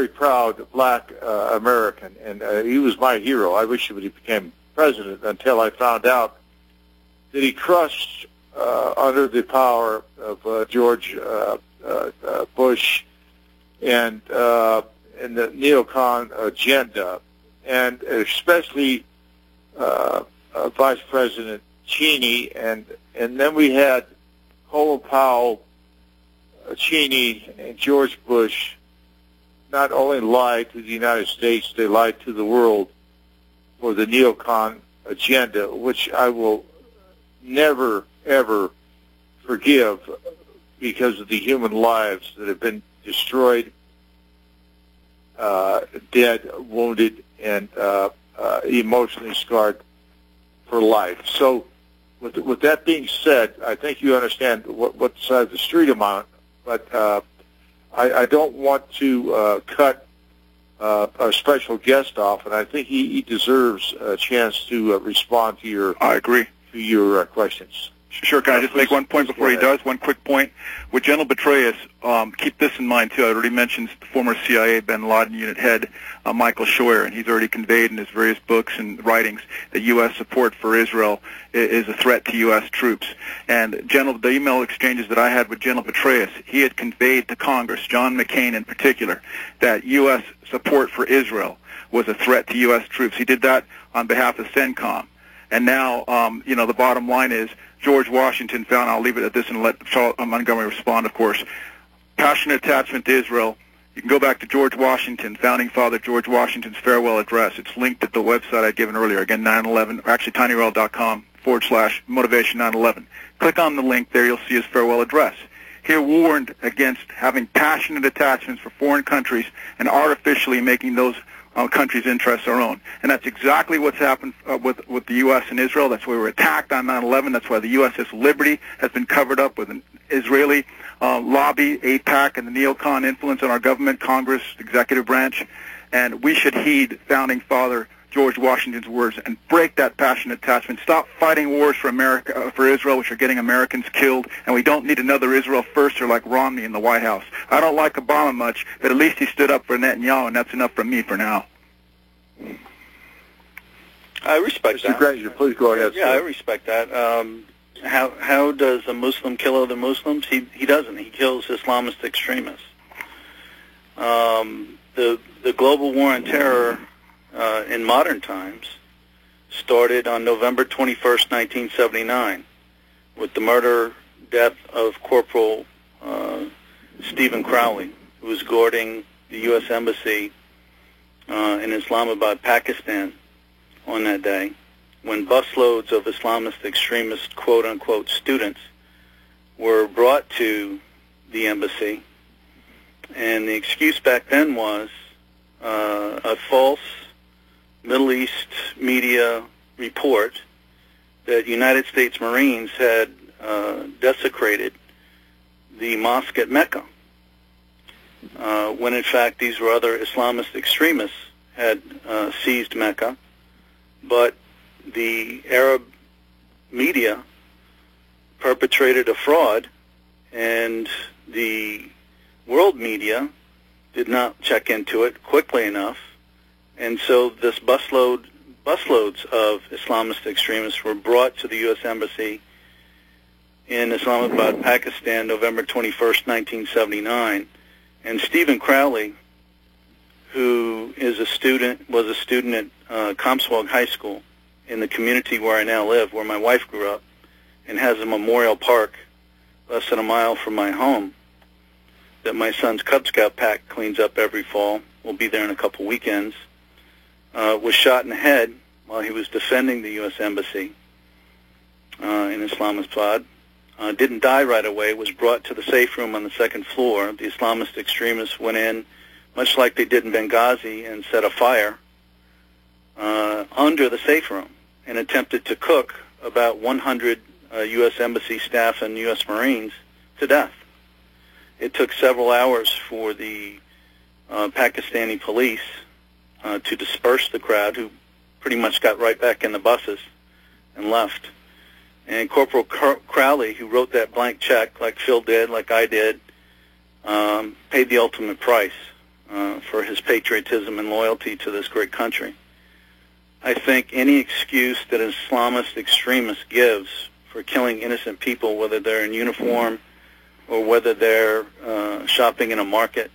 proud black American, and he was my hero. I wish he became president until I found out that he crushed under the power of George Bush and the neocon agenda, and especially Vice President Cheney, and then we had Colin Powell, Cheney, and George Bush not only lied to the United States, they lied to the world for the neocon agenda, which I will never, ever forgive because of the human lives that have been destroyed, dead, wounded, and emotionally scarred for life. So with that being said, I think you understand what side of the street I'm on, but I don't want to cut our special guest off, and I think he deserves a chance to respond to your. I agree. To your questions. Sure. Can I just make one point before he does? One quick point. With General Petraeus, keep this in mind, too. I already mentioned the former CIA bin Laden unit head, Michael Scheuer, and he's already conveyed in his various books and writings that U.S. support for Israel is a threat to U.S. troops. And the email exchanges that I had with General Petraeus, he had conveyed to Congress, John McCain in particular, that U.S. support for Israel was a threat to U.S. troops. He did that on behalf of CENTCOM. And now, the bottom line is George Washington found, I'll leave it at this and let Charles Montgomery respond, of course, passionate attachment to Israel. You can go back to George Washington, founding father George Washington's farewell address. It's linked at the website I'd given earlier, again, 911, or actually tinyurl.com/motivation911. Click on the link there, you'll see his farewell address. He warned against having passionate attachments for foreign countries and artificially making those countries' interests our own. And that's exactly what's happened with the U.S. and Israel. That's why we were attacked on 9/11. That's why the U.S.'s liberty has been covered up with an Israeli lobby, AIPAC, and the neocon influence on our government, Congress, executive branch. And we should heed founding father George Washington's words, and break that passion attachment. Stop fighting wars for America, for Israel, which are getting Americans killed, and we don't need another Israel firster like Romney in the White House. I don't like Obama much, but at least he stood up for Netanyahu, and that's enough for me for now. I respect that. Mr. Granger, please go ahead. Yeah, sir. I respect that. How does a Muslim kill other Muslims? He doesn't. He kills Islamist extremists. The global war on terror in modern times started on November 21st, 1979, with the murder, death of Corporal Stephen Crowley, who was guarding the U.S. Embassy in Islamabad, Pakistan, on that day, when busloads of Islamist extremist, quote-unquote, students were brought to the embassy. And the excuse back then was a false Middle East media report that United States Marines had desecrated the mosque at Mecca, when in fact these were other Islamist extremists had seized Mecca. But the Arab media perpetrated a fraud, and the world media did not check into it quickly enough, and so this busloads of Islamist extremists were brought to the U.S. Embassy in Islamabad, Pakistan, November 21st, 1979. And Stephen Crowley, who was a student at Comswog High School in the community where I now live, where my wife grew up, and has a memorial park less than a mile from my home that my son's Cub Scout pack cleans up every fall. We'll be there in a couple weekends. Was shot in the head while he was defending the U.S. Embassy in Islamabad. Didn't die right away, was brought to the safe room on the second floor. The Islamist extremists went in, much like they did in Benghazi, and set a fire under the safe room and attempted to cook about 100 U.S. Embassy staff and U.S. Marines to death. It took several hours for the Pakistani police to disperse the crowd, who pretty much got right back in the buses and left. And Corporal Crowley, who wrote that blank check, like Phil did, like I did, paid the ultimate price for his patriotism and loyalty to this great country. I think any excuse that an Islamist extremist gives for killing innocent people, whether they're in uniform or whether they're shopping in a market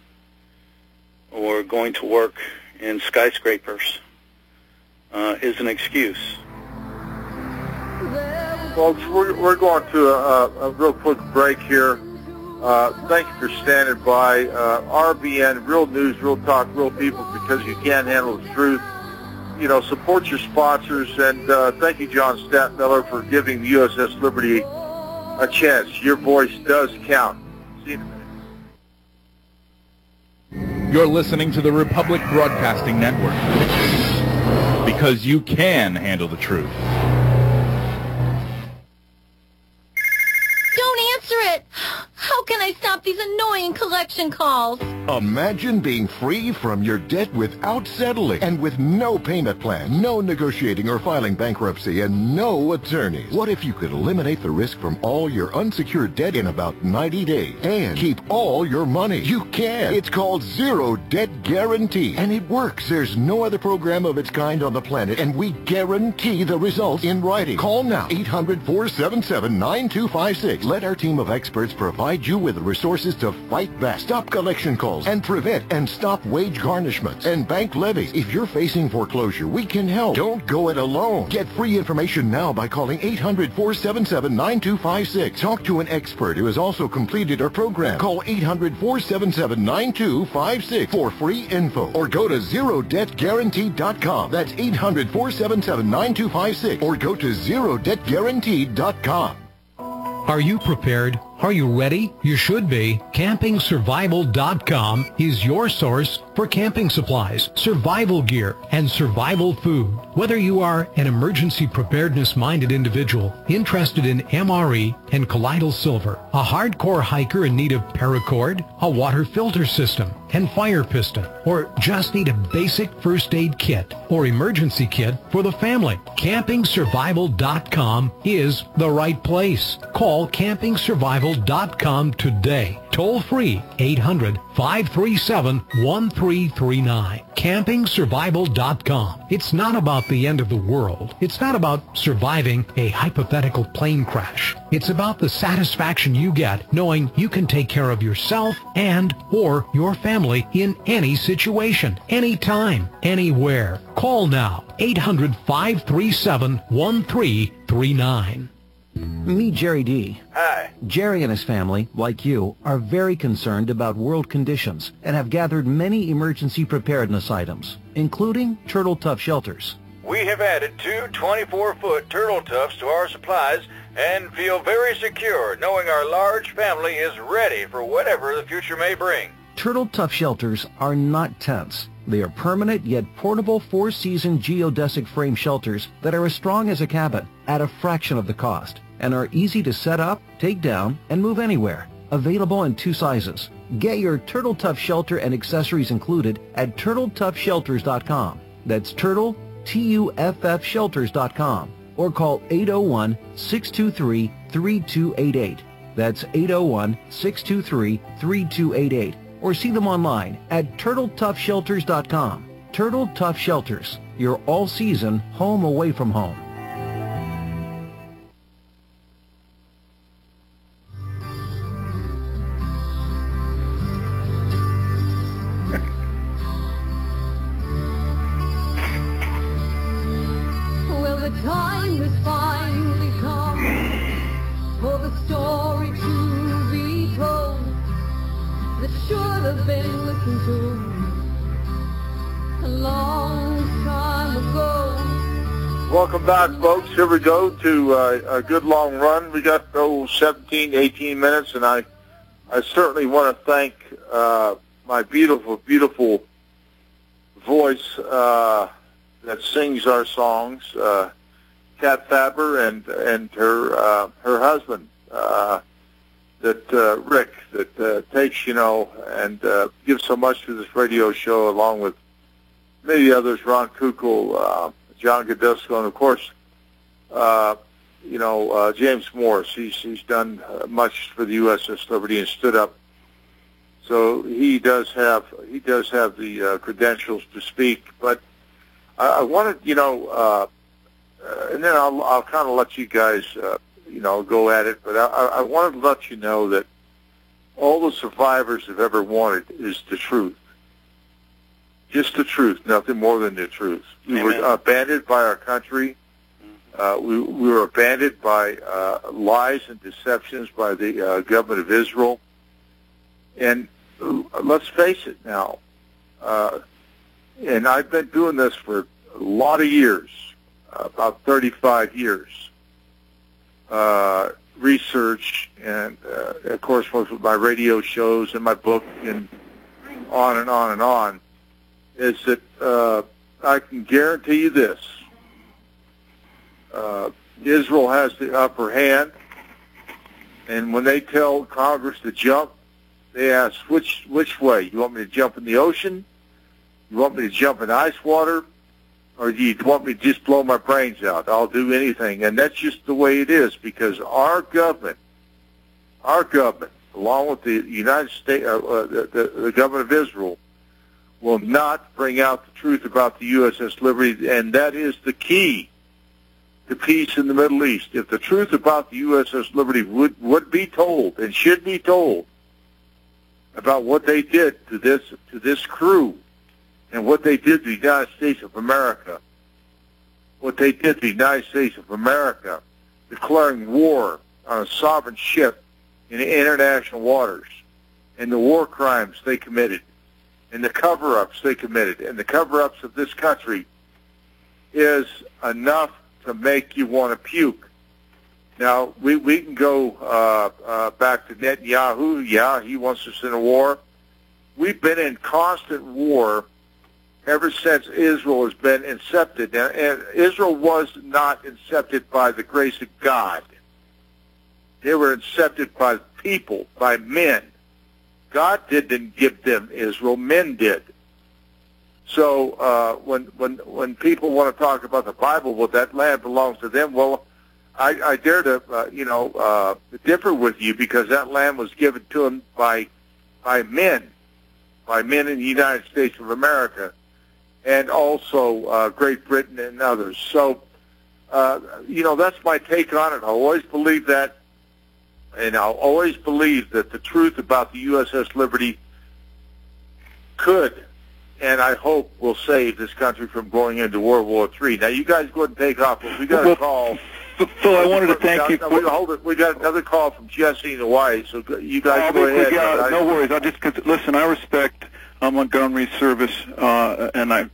or going to work in skyscrapers, is an excuse. Folks, we're going to a real quick break here. Thank you for standing by. RBN, Real News, Real Talk, Real People, because you can't handle the truth. You know, support your sponsors, and thank you, John Statmiller, for giving the USS Liberty a chance. Your voice does count. See you in a minute. You're listening to the Republic Broadcasting Network, because you can handle the truth. Don't answer it! How can I stop these annoying collection calls? Imagine being free from your debt without settling, and with no payment plan, no negotiating or filing bankruptcy, and no attorneys. What if you could eliminate the risk from all your unsecured debt in about 90 days and keep all your money? You can. It's called Zero Debt Guarantee, and it works. There's no other program of its kind on the planet, and we guarantee the results in writing. Call now, 800-477-9256. Let our team of experts provide you with the resources to fight back, stop collection calls, and prevent and stop wage garnishments and bank levies. If you're facing foreclosure, we can help. Don't go it alone. Get free information now by calling 800-477-9256. Talk to an expert who has also completed our program. Call 800-477-9256 for free info, or go to ZeroDebtGuarantee.com. That's 800-477-9256, or go to ZeroDebtGuarantee.com. Are you prepared? Are you ready? You should be. CampingSurvival.com is your source for camping supplies, survival gear, and survival food. Whether you are an emergency preparedness-minded individual interested in MRE and colloidal silver, a hardcore hiker in need of paracord, a water filter system, and fire piston, or just need a basic first aid kit or emergency kit for the family, CampingSurvival.com is the right place. Call CampingSurvival.com today. Toll free 800-537-1339. CampingSurvival.com. It's not about the end of the world. It's not about surviving a hypothetical plane crash. It's about the satisfaction you get knowing you can take care of yourself and or your family in any situation, anytime, anywhere. Call now. 800-537-1339. Meet Jerry D. Hi. Jerry and his family, like you, are very concerned about world conditions and have gathered many emergency preparedness items, including Turtle Tough shelters. We have added 2 24-foot Turtle Toughs to our supplies and feel very secure knowing our large family is ready for whatever the future may bring. Turtle Tough shelters are not tents. They are permanent yet portable 4-season geodesic frame shelters that are as strong as a cabin at a fraction of the cost and are easy to set up, take down, and move anywhere. Available in 2 sizes. Get your Turtle Tough shelter and accessories included at TurtleToughShelters.com. That's Turtle, T-U-F-F Shelters.com. Or call 801-623-3288. That's 801-623-3288. Or see them online at TurtleToughShelters.com. Turtle Tough Shelters, your all-season home away from home. Well, the time has finally come for the story to be told that should have been listened to a long time ago. Welcome back, folks. Here we go to a good long run. We got 17, 18 minutes, and I certainly want to thank my beautiful, beautiful voice that sings our songs, Kat Faber, and her husband, Rick, that takes, and gives so much to this radio show, along with many others, Ron Kukul, John Godisco, and of course, James Morris. He's done much for the USS Liberty and stood up. So he does have the credentials to speak. But I wanted, and then I'll kind of let you guys, go at it. But I wanted to let you know that all the survivors have ever wanted is the truth. Just the truth, nothing more than the truth. We were abandoned by our country. We were abandoned by lies and deceptions by the government of Israel. And let's face it now, and I've been doing this for a lot of years, about 35 years, research and, of course, with my radio shows and my book and on and on and on, is that I can guarantee you this. Israel has the upper hand, and when they tell Congress to jump, they ask, which way? You want me to jump in the ocean? You want me to jump in ice water? Or do you want me to just blow my brains out? I'll do anything. And that's just the way it is, because our government, along with the United States, the government of Israel, will not bring out the truth about the USS Liberty, and that is the key to peace in the Middle East. If the truth about the USS Liberty would be told and should be told about what they did to this crew and what they did to the United States of America, declaring war on a sovereign ship in international waters, and the war crimes they committed, and the cover-ups they committed, and the cover-ups of this country, is enough to make you want to puke. Now, we can go back to Netanyahu. Yeah, he wants us in a war. We've been in constant war ever since Israel has been incepted. Now, and Israel was not incepted by the grace of God. They were incepted by people, by men. God didn't give them Israel. Men did. So when people want to talk about the Bible, well, that land belongs to them. Well, I dare to differ with you, because that land was given to them by men in the United States of America, and also Great Britain and others. So that's my take on it. I always believe that, and I'll always believe that the truth about the USS Liberty could, and I hope will save this country from going into World War III. Now, you guys go ahead and take off. We got a call. Phil, I wanted to thank you. Hold it. We got another call from Jesse in Hawaii, so you guys go ahead. No worries. Listen, I respect Montgomery's service, and I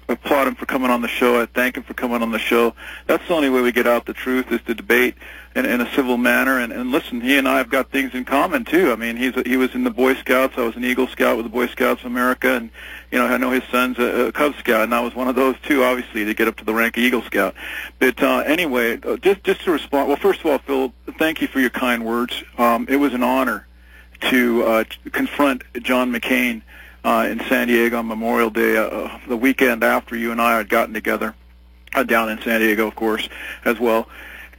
applaud him for coming on the show. I thank him for coming on the show. That's the only way we get out the truth, is to debate in a civil manner. And listen, he and I have got things in common too. I mean, he was in the Boy Scouts. I was an Eagle Scout with the Boy Scouts of America, and I know his son's a Cub Scout, and I was one of those too, obviously, to get up to the rank of Eagle Scout. But anyway, just to respond. Well, first of all, Phil, thank you for your kind words. It was an honor to confront John McCain in San Diego on Memorial Day, the weekend after you and I had gotten together, down in San Diego, of course, as well.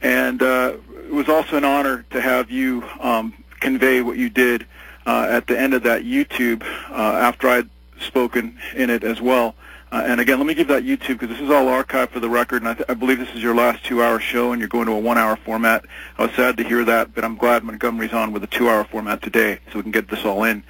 And it was also an honor to have you convey what you did at the end of that YouTube after I'd spoken in it as well. And again, let me give that YouTube, because this is all archived for the record, and I believe this is your last 2-hour show, and you're going to a 1-hour format. I was sad to hear that, but I'm glad Montgomery's on with a 2-hour format today, so we can get this all in.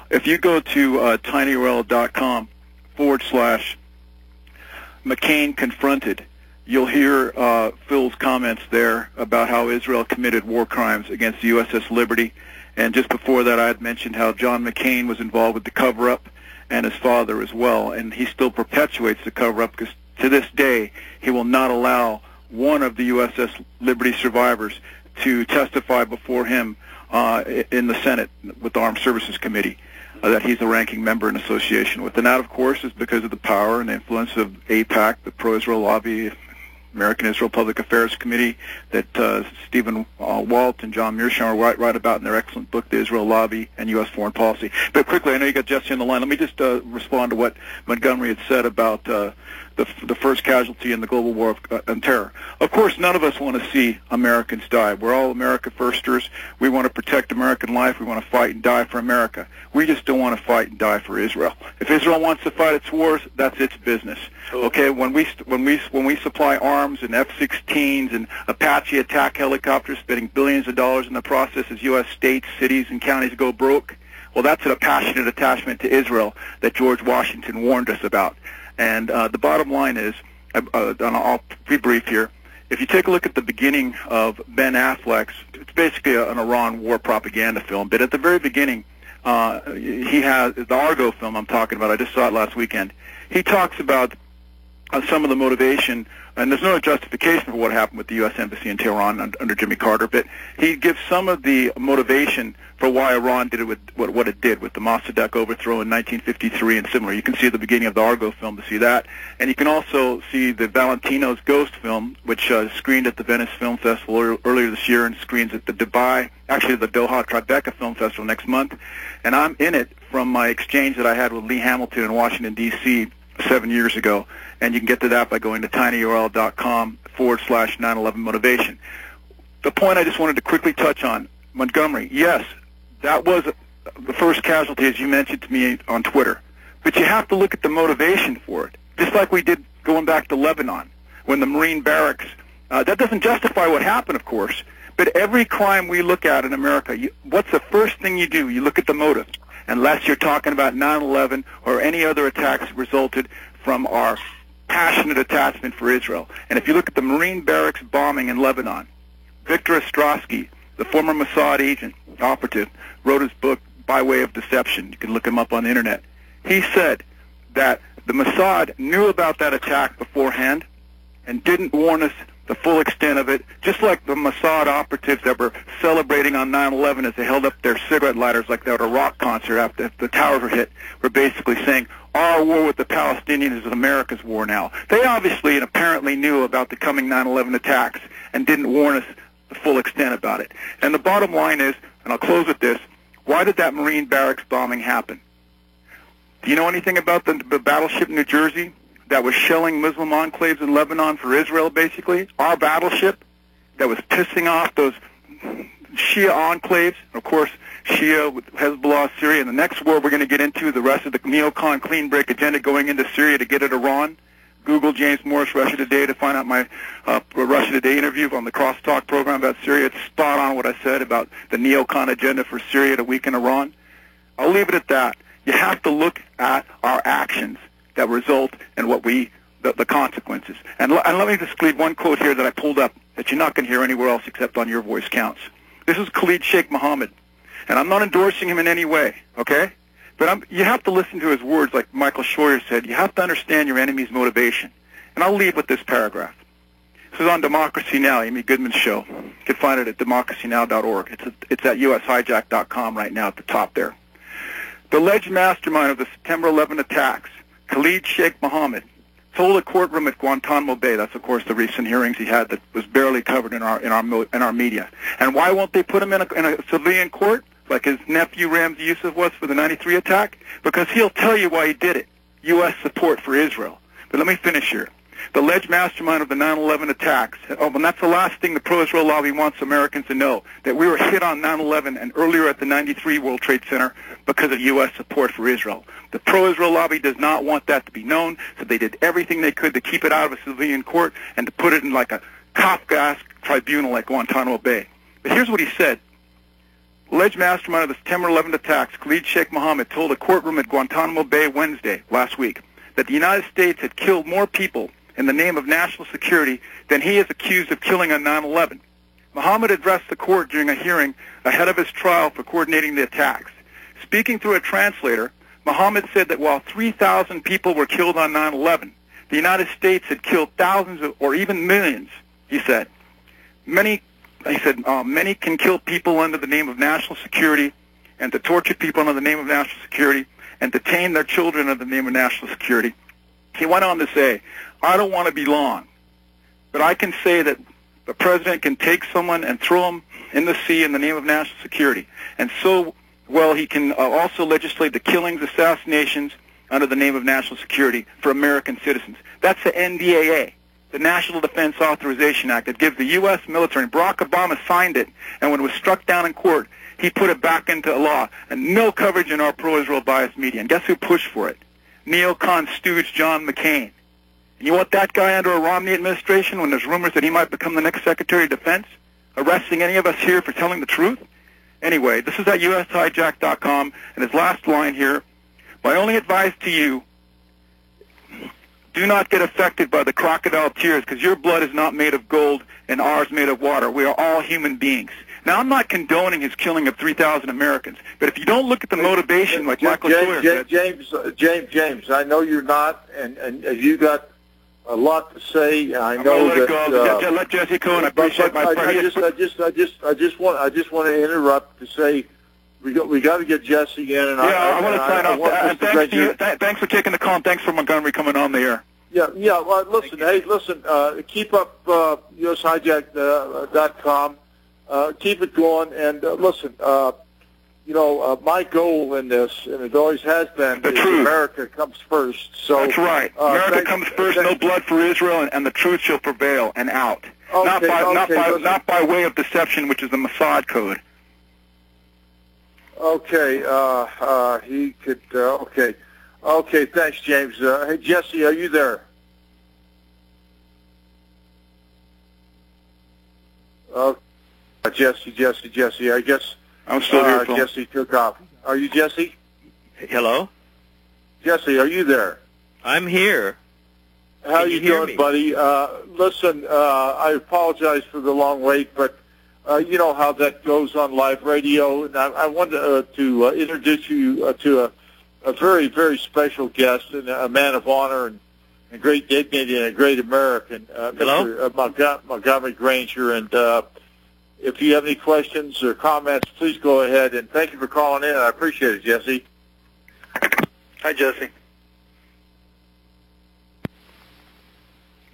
If you go to tinyurl.com/McCain Confronted, you'll hear Phil's comments there about how Israel committed war crimes against the USS Liberty. And just before that, I had mentioned how John McCain was involved with the cover-up, and his father as well. And he still perpetuates the cover-up, because to this day, he will not allow one of the USS Liberty survivors to testify before him in the Senate with the Armed Services Committee that he's a ranking member in association with. And that, of course, is because of the power and influence of AIPAC, the pro-Israel lobby, American Israel Public Affairs Committee, that Stephen Walt and John Mearsheimer write about in their excellent book, The Israel Lobby and U.S. Foreign Policy. But quickly, I know you got Jesse on the line. Let me just respond to what Montgomery had said about the first casualty in the global war on terror. Of course, none of us want to see Americans die. We're all America firsters. We want to protect American life. We want to fight and die for America. We just don't want to fight and die for Israel. If Israel wants to fight its wars, that's its business. Okay, when we supply arms and F-16s and Apache attack helicopters, spending billions of dollars in the process as U.S. states, cities, and counties go broke, well, that's a passionate attachment to Israel that George Washington warned us about. And the bottom line is, and I'll be brief here, if you take a look at the beginning of Ben Affleck's, it's basically an Iran war propaganda film, but at the very beginning, he has the Argo film I'm talking about. I just saw it last weekend. He talks about some of the motivation, and there's no justification for what happened with the U.S. Embassy in Tehran under Jimmy Carter, but he gives some of the motivation for why Iran did it with what it did with the Mossadegh overthrow in 1953 and similar. You can see the beginning of the Argo film to see that, and you can also see the Valentino's Ghost film, which screened at the Venice Film Festival earlier this year and screens at the Doha Tribeca Film Festival next month, and I'm in it from my exchange that I had with Lee Hamilton in Washington, D.C., 7 years ago, and you can get to that by going to tinyurl.com/9/11motivation. The point I just wanted to quickly touch on, Montgomery, yes, that was the first casualty, as you mentioned to me on Twitter, but you have to look at the motivation for it, just like we did going back to Lebanon, when the Marine barracks, that doesn't justify what happened, of course, but every crime we look at in America, what's the first thing you do? You look at the motive. Unless you're talking about 9/11 or any other attacks that resulted from our passionate attachment for Israel. And if you look at the Marine barracks bombing in Lebanon, Victor Ostrowski, the former Mossad agent, operative, wrote his book, By Way of Deception. You can look him up on the internet. He said that the Mossad knew about that attack beforehand and didn't warn us the full extent of it, just like the Mossad operatives that were celebrating on 9/11 as they held up their cigarette lighters like they were at a rock concert after the towers were hit, were basically saying, our war with the Palestinians is America's war now. They obviously and apparently knew about the coming 9/11 attacks and didn't warn us the full extent about it. And the bottom line is, and I'll close with this, why did that Marine barracks bombing happen? Do you know anything about the battleship New Jersey that was shelling Muslim enclaves in Lebanon for Israel, basically? Our battleship that was pissing off those Shia enclaves, of course, Shia with Hezbollah, Syria, and the next war we're going to get into, the rest of the neocon clean break agenda going into Syria to get at Iran. Google James Morris Russia Today to find out my Russia Today interview on the Crosstalk program about Syria. It's spot on what I said about the neocon agenda for Syria to weaken Iran. I'll leave it at that. You have to look at our actions that result in what the consequences. And let me just leave one quote here that I pulled up that you're not going to hear anywhere else except on Your Voice Counts. This is Khalid Sheikh Mohammed, and I'm not endorsing him in any way, okay? But you have to listen to his words like Michael Scheuer said. You have to understand your enemy's motivation. And I'll leave with this paragraph. This is on Democracy Now!, Amy Goodman's show. You can find it at democracynow.org. It's at ushijack.com right now at the top there. The alleged mastermind of the September 11 attacks, Khalid Sheikh Mohammed, told a courtroom at Guantanamo Bay. That's, of course, the recent hearings he had that was barely covered in our media. And why won't they put him in a civilian court, like his nephew Ramzi Youssef was for the 93 attack? Because he'll tell you why he did it. U.S. support for Israel. But let me finish here. The alleged mastermind of the 9/11 attacks, and that's the last thing the pro-Israel lobby wants Americans to know, that we were hit on 9/11 and earlier at the 93 World Trade Center because of U.S. support for Israel. The pro-Israel lobby does not want that to be known, so they did everything they could to keep it out of a civilian court and to put it in like a Kafkaesque tribunal like Guantanamo Bay. But here's what he said. Alleged mastermind of the September 11 attacks, Khalid Sheikh Mohammed, told a courtroom at Guantanamo Bay Wednesday, last week, that the United States had killed more people in the name of national security than he is accused of killing on 9/11. Mohammed addressed the court during a hearing ahead of his trial for coordinating the attacks. Speaking through a translator, Mohammed said that while 3,000 people were killed on 9/11, the United States had killed thousands or even millions, he said. Many can kill people under the name of national security and to torture people under the name of national security and detain their children under the name of national security. He went on to say, I don't want to be long, but I can say that the president can take someone and throw them in the sea in the name of national security. And so, well, he can also legislate the killings, assassinations under the name of national security for American citizens. That's the NDAA, the National Defense Authorization Act, that gives the U.S. military, and Barack Obama signed it, and when it was struck down in court, he put it back into law. And no coverage in our pro-Israel biased media. And guess who pushed for it? Neocon stooge John McCain. And you want that guy under a Romney administration when there's rumors that he might become the next Secretary of Defense, arresting any of us here for telling the truth? Anyway, this is at ushijack.com, and his last line here, my only advice to you, do not get affected by the crocodile tears, because your blood is not made of gold and ours made of water. We are all human beings. Now, I'm not condoning his killing of 3,000 Americans, but if you don't look at the motivation, like Michael Scheuer said... James, I know you're not, and you got a lot to say. I know that. Let Jesse go, and I appreciate my prayer. I just want to interrupt to say we got to get Jesse in, and I want to sign off. And thanks to you. Thanks for taking the call. And thanks for Montgomery coming on the air. Yeah. Well, listen. Keep up ushijack.com. Keep it going, and listen. My goal in this, and it always has been, is America comes first. So that's right. America comes first. No blood for Israel, and the truth shall prevail and out. Not by way of deception, which is the Mossad code. Okay. He could. Okay. Okay. Thanks, James. Hey, Jesse, are you there? Jesse. I guess I'm still here. Phil. Jesse took off. Are you Jesse? Hello? Jesse, are you there? I'm here. How you doing, buddy? Listen, I apologize for the long wait, but you know how that goes on live radio, and I wanted to introduce you to a very, very special guest and a man of honor, and great dignity and a great American, Mr. Montgomery Granger. And if you have any questions or comments, please go ahead. And thank you for calling in. I appreciate it, Jesse. Hi, Jesse.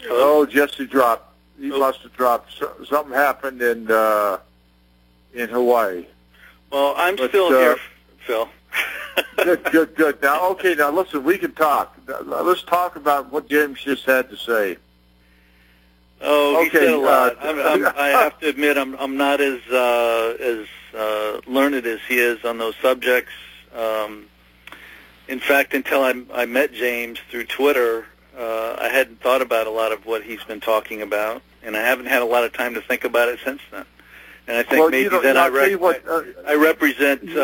Oh, Jesse dropped. He must have dropped. Something happened in Hawaii. Well, I'm still here, Phil. Good. Now, listen, we can talk. Let's talk about what James just had to say. Oh, he said a lot. I have to admit, I'm not as learned as he is on those subjects. In fact, until I met James through Twitter, I hadn't thought about a lot of what he's been talking about, and I haven't had a lot of time to think about it since then. And I think I represent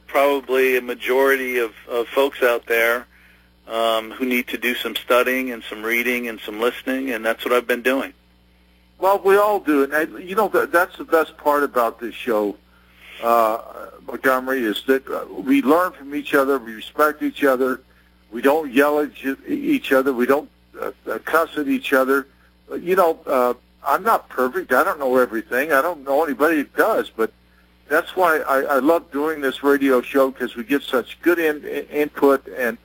probably a majority of folks out there who need to do some studying and some reading and some listening, and that's what I've been doing. Well, we all do, and that's the best part about this show, Montgomery, is that we learn from each other, we respect each other, we don't yell at each other, we don't cuss at each other. I'm not perfect. I don't know everything. I don't know anybody that does, but that's why I love doing this radio show, because we get such good input, and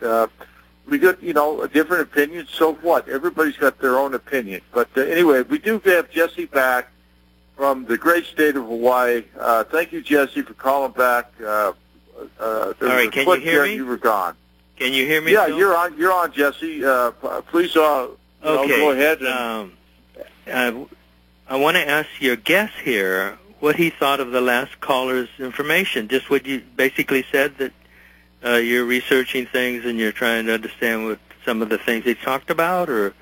we get, different opinions. So what? Everybody's got their own opinion. But anyway, we do have Jesse back from the great state of Hawaii. Thank you, Jesse, for calling back. All right, can you hear me? You were gone. Can you hear me? Yeah, still? you're on, Jesse. Please, go ahead. I want to ask your guest here what he thought of the last caller's information. Just what you basically said, that you're researching things and you're trying to understand what some of the things he talked about, or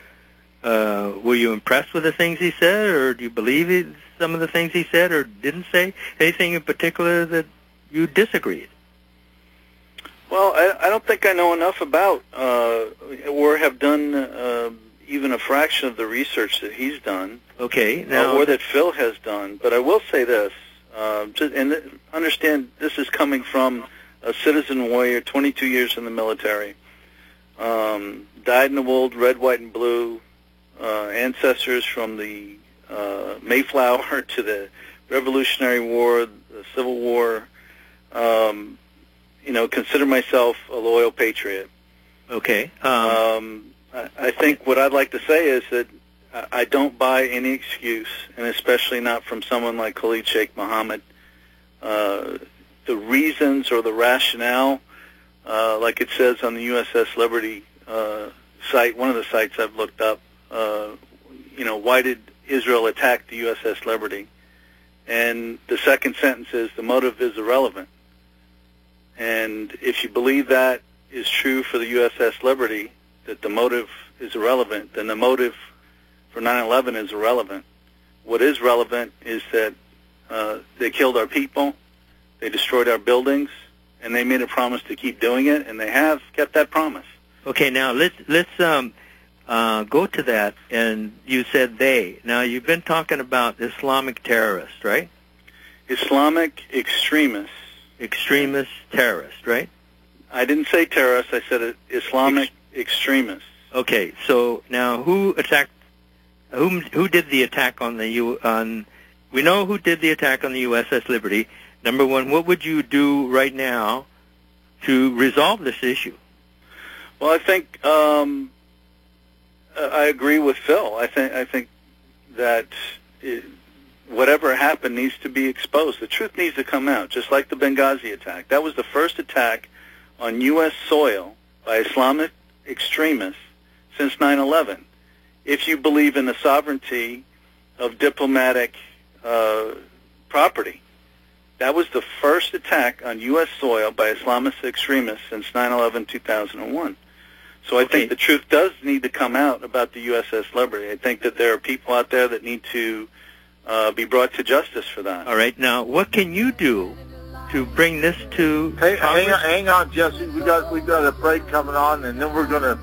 were you impressed with the things he said, or do you believe some of the things he said or didn't say? Anything in particular that you disagreed? Well, I don't think I know enough about or have done even a fraction of the research that he's done. Okay, now or that Phil has done. But I will say this, and understand this is coming from a citizen warrior, 22 years in the military, dyed-in-the-wool, red, white, and blue, ancestors from the Mayflower to the Revolutionary War, the Civil War. Consider myself a loyal patriot. Okay. I think what I'd like to say is that I don't buy any excuse, and especially not from someone like Khalid Sheikh Mohammed. The reasons or the rationale, like it says on the USS Liberty site, one of the sites I've looked up, why did Israel attack the USS Liberty? And the second sentence is, the motive is irrelevant. And if you believe that is true for the USS Liberty, that the motive is irrelevant, then the motive for 9/11 is irrelevant. What is relevant is that they killed our people, they destroyed our buildings, and they made a promise to keep doing it, and they have kept that promise. Okay, now let's go to that. And you said they. Now you've been talking about Islamic terrorists, right? Islamic extremists. Extremist terrorists, right? I didn't say terrorists. I said Islamic extremists. Okay, so now who attacked? Who did the attack on the We know who did the attack on the USS Liberty. Number one, what would you do right now to resolve this issue? Well, I think I agree with Phil. I think that whatever happened needs to be exposed. The truth needs to come out, just like the Benghazi attack. That was the first attack on U.S. soil by Islamic extremists since 9/11. If you believe in the sovereignty of diplomatic property, that was the first attack on U.S. soil by Islamist extremists since 9/11/2001. So I think the truth does need to come out about the USS Liberty. I think that there are people out there that need to be brought to justice for that. All right. Now, what can you do to bring this to Congress? Hang on, Jesse. We got a break coming on, and then we're going to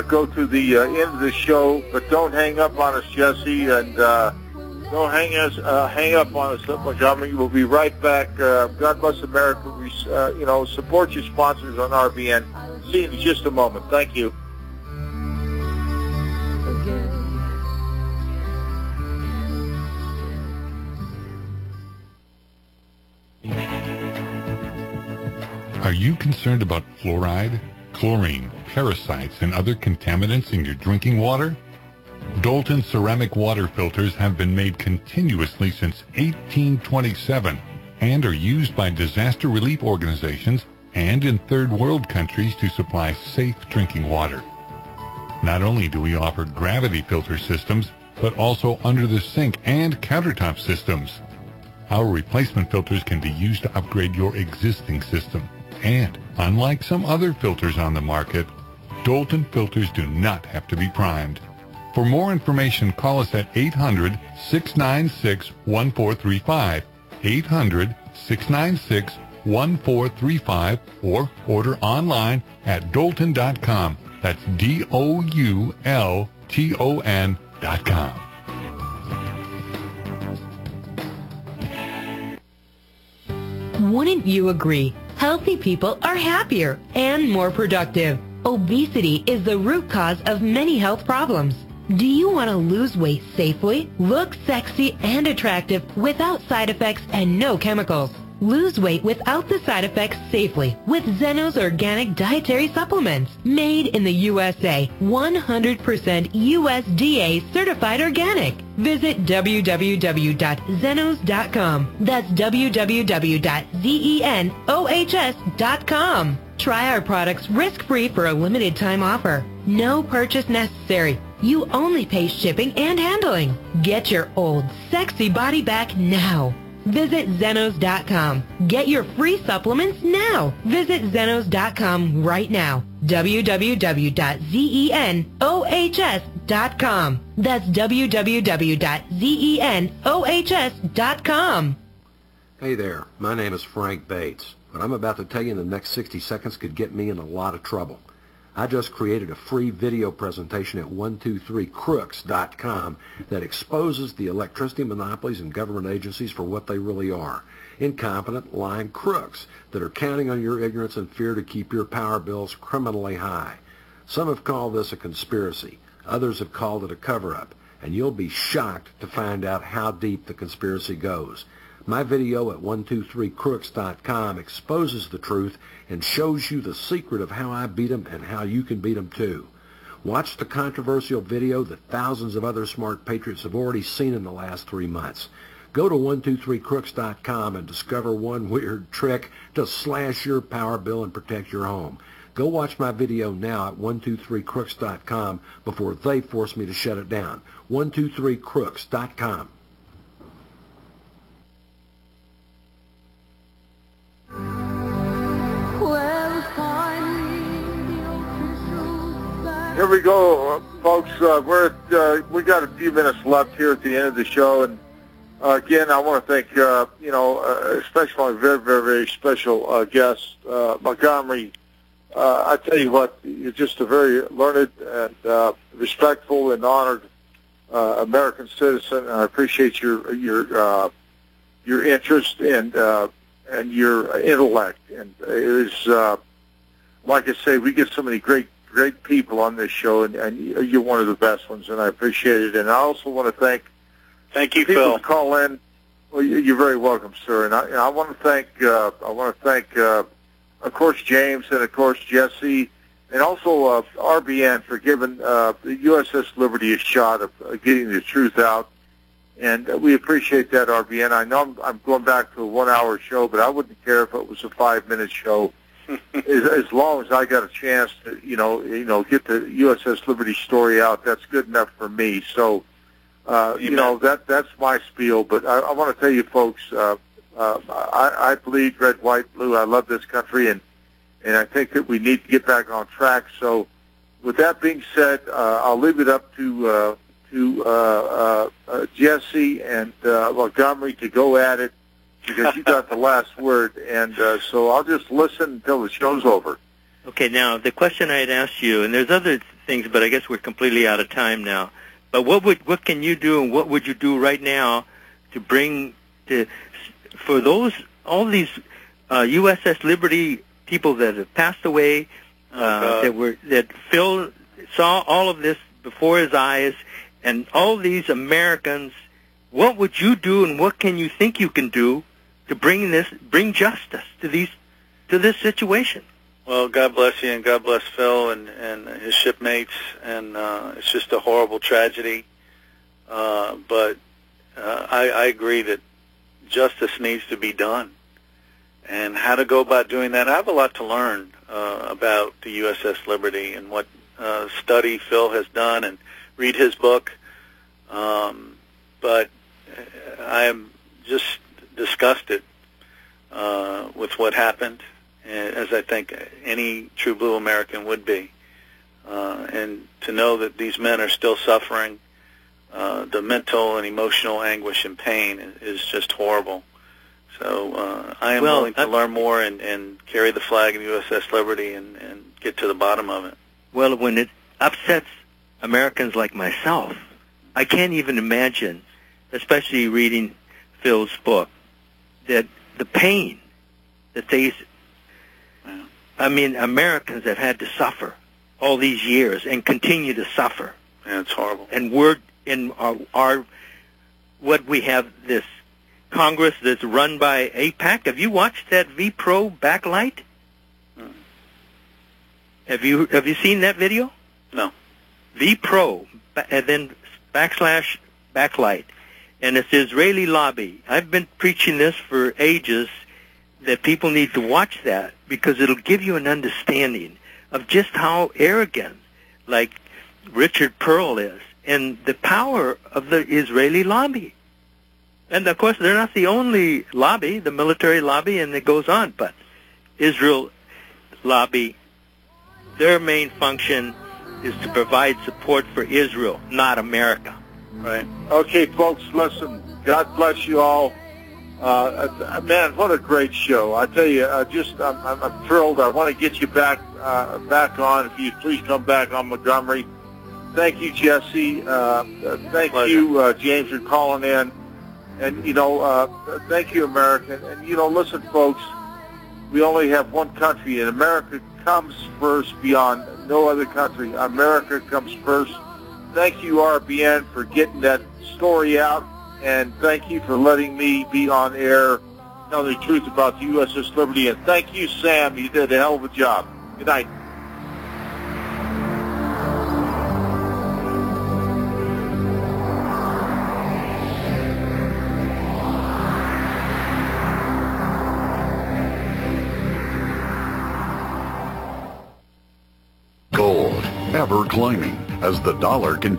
go to the end of the show. But don't hang up on us, Jesse, and don't hang up on us, Montgomery. We'll be right back. God bless America. Support your sponsors on RBN. See you in just a moment. Thank you. Are you concerned about fluoride, chlorine, parasites, and other contaminants in your drinking water? Dalton ceramic water filters have been made continuously since 1827 and are used by disaster relief organizations and in third world countries to supply safe drinking water. Not only do we offer gravity filter systems, but also under the sink and countertop systems. Our replacement filters can be used to upgrade your existing system. And unlike some other filters on the market, Dalton filters do not have to be primed. For more information, call us at 800-696-1435, 800-696-1435, or order online at Dalton.com. That's DOULTON.com. Wouldn't you agree? Healthy people are happier and more productive. Obesity is the root cause of many health problems. Do you want to lose weight safely, look sexy and attractive without side effects and no chemicals? Lose weight without the side effects safely with Zeno's Organic Dietary Supplements. Made in the USA, 100% USDA certified organic. Visit www.zenos.com. That's www.zenohs.com. Try our products risk-free for a limited time offer. No purchase necessary. You only pay shipping and handling. Get your old, sexy body back now. Visit Zenos.com. Get your free supplements now. Visit Zenos.com right now. www.zenohs.com. That's www.zenohs.com. Hey there, my name is Frank Bates. What I'm about to tell you in the next 60 seconds could get me in a lot of trouble. I just created a free video presentation at 123crooks.com that exposes the electricity monopolies and government agencies for what they really are. Incompetent, lying crooks that are counting on your ignorance and fear to keep your power bills criminally high. Some have called this a conspiracy. Others have called it a cover-up. And you'll be shocked to find out how deep the conspiracy goes. My video at 123crooks.com exposes the truth and shows you the secret of how I beat them and how you can beat them too. Watch the controversial video that thousands of other smart patriots have already seen in the last 3 months. Go to 123crooks.com and discover one weird trick to slash your power bill and protect your home. Go watch my video now at 123crooks.com before they force me to shut it down. 123crooks.com. Here we go, folks. We got a few minutes left here at the end of the show, and again, I want to thank especially my very, very, very special guest, Montgomery. I tell you what, you're just a very learned and respectful and honored American citizen, and I appreciate your interest and your intellect. And it is, like I say, we get so many great people on this show, and you're one of the best ones, and I appreciate it. And I also want to thank you, people Phil. who call in. Well, you're very welcome, sir. And I want to thank of course, James, and of course, Jesse, and also RBN for giving the USS Liberty a shot of getting the truth out. And we appreciate that, RBN. I know I'm going back to a 1-hour show, but I wouldn't care if it was a 5-minute show. as long as I got a chance to, get the USS Liberty story out, that's good enough for me. So, that's my spiel. But I want to tell you, folks, I bleed red, white, blue. I love this country, and I think that we need to get back on track. So, with that being said, I'll leave it up to Jesse and Montgomery to go at it, because you got the last word, and so I'll just listen until the show's over. Okay, now, the question I had asked you, and there's other things, but I guess we're completely out of time now, but what can you do, and what would you do right now to bring for all these USS Liberty people that have passed away, that Phil saw all of this before his eyes, and all these Americans, what would you do, and what can you think you can do to bring justice to to this situation. Well, God bless you, and God bless Phil and his shipmates, and it's just a horrible tragedy. But I agree that justice needs to be done. And how to go about doing that, I have a lot to learn about the USS Liberty and what study Phil has done, and read his book. But I am just disgusted with what happened, as I think any true blue American would be. And to know that these men are still suffering the mental and emotional anguish and pain is just horrible. So I am willing to learn more and carry the flag of the USS Liberty and get to the bottom of it. Well, when it upsets Americans like myself, I can't even imagine, especially reading Phil's book, that the pain that Americans have had to suffer all these years and continue to suffer. Yeah, it's horrible. And we're in what we have, this Congress that's run by AIPAC. Have you watched that V-Pro backlight? Have you seen that video? No. V-Pro, and then /backlight. And it's the Israeli lobby. I've been preaching this for ages, that people need to watch that, because it'll give you an understanding of just how arrogant, like Richard Pearl is, and the power of the Israeli lobby. And, of course, they're not the only lobby, the military lobby, and it goes on. But Israel lobby, their main function is to provide support for Israel, not America. Right. Okay, folks, listen. God bless you all. Man, what a great show! I tell you, I'm thrilled. I want to get you back on. If you please come back on Montgomery. Thank you, Jesse. Thank you, James, for calling in. And thank you, America. And listen, folks. We only have one country, and America comes first beyond no other country. America comes first. Thank you, RBN, for getting that story out, and thank you for letting me be on air, telling the truth about the USS Liberty. And thank you, Sam. You did a hell of a job. Good night. Gold, ever climbing as the dollar continues.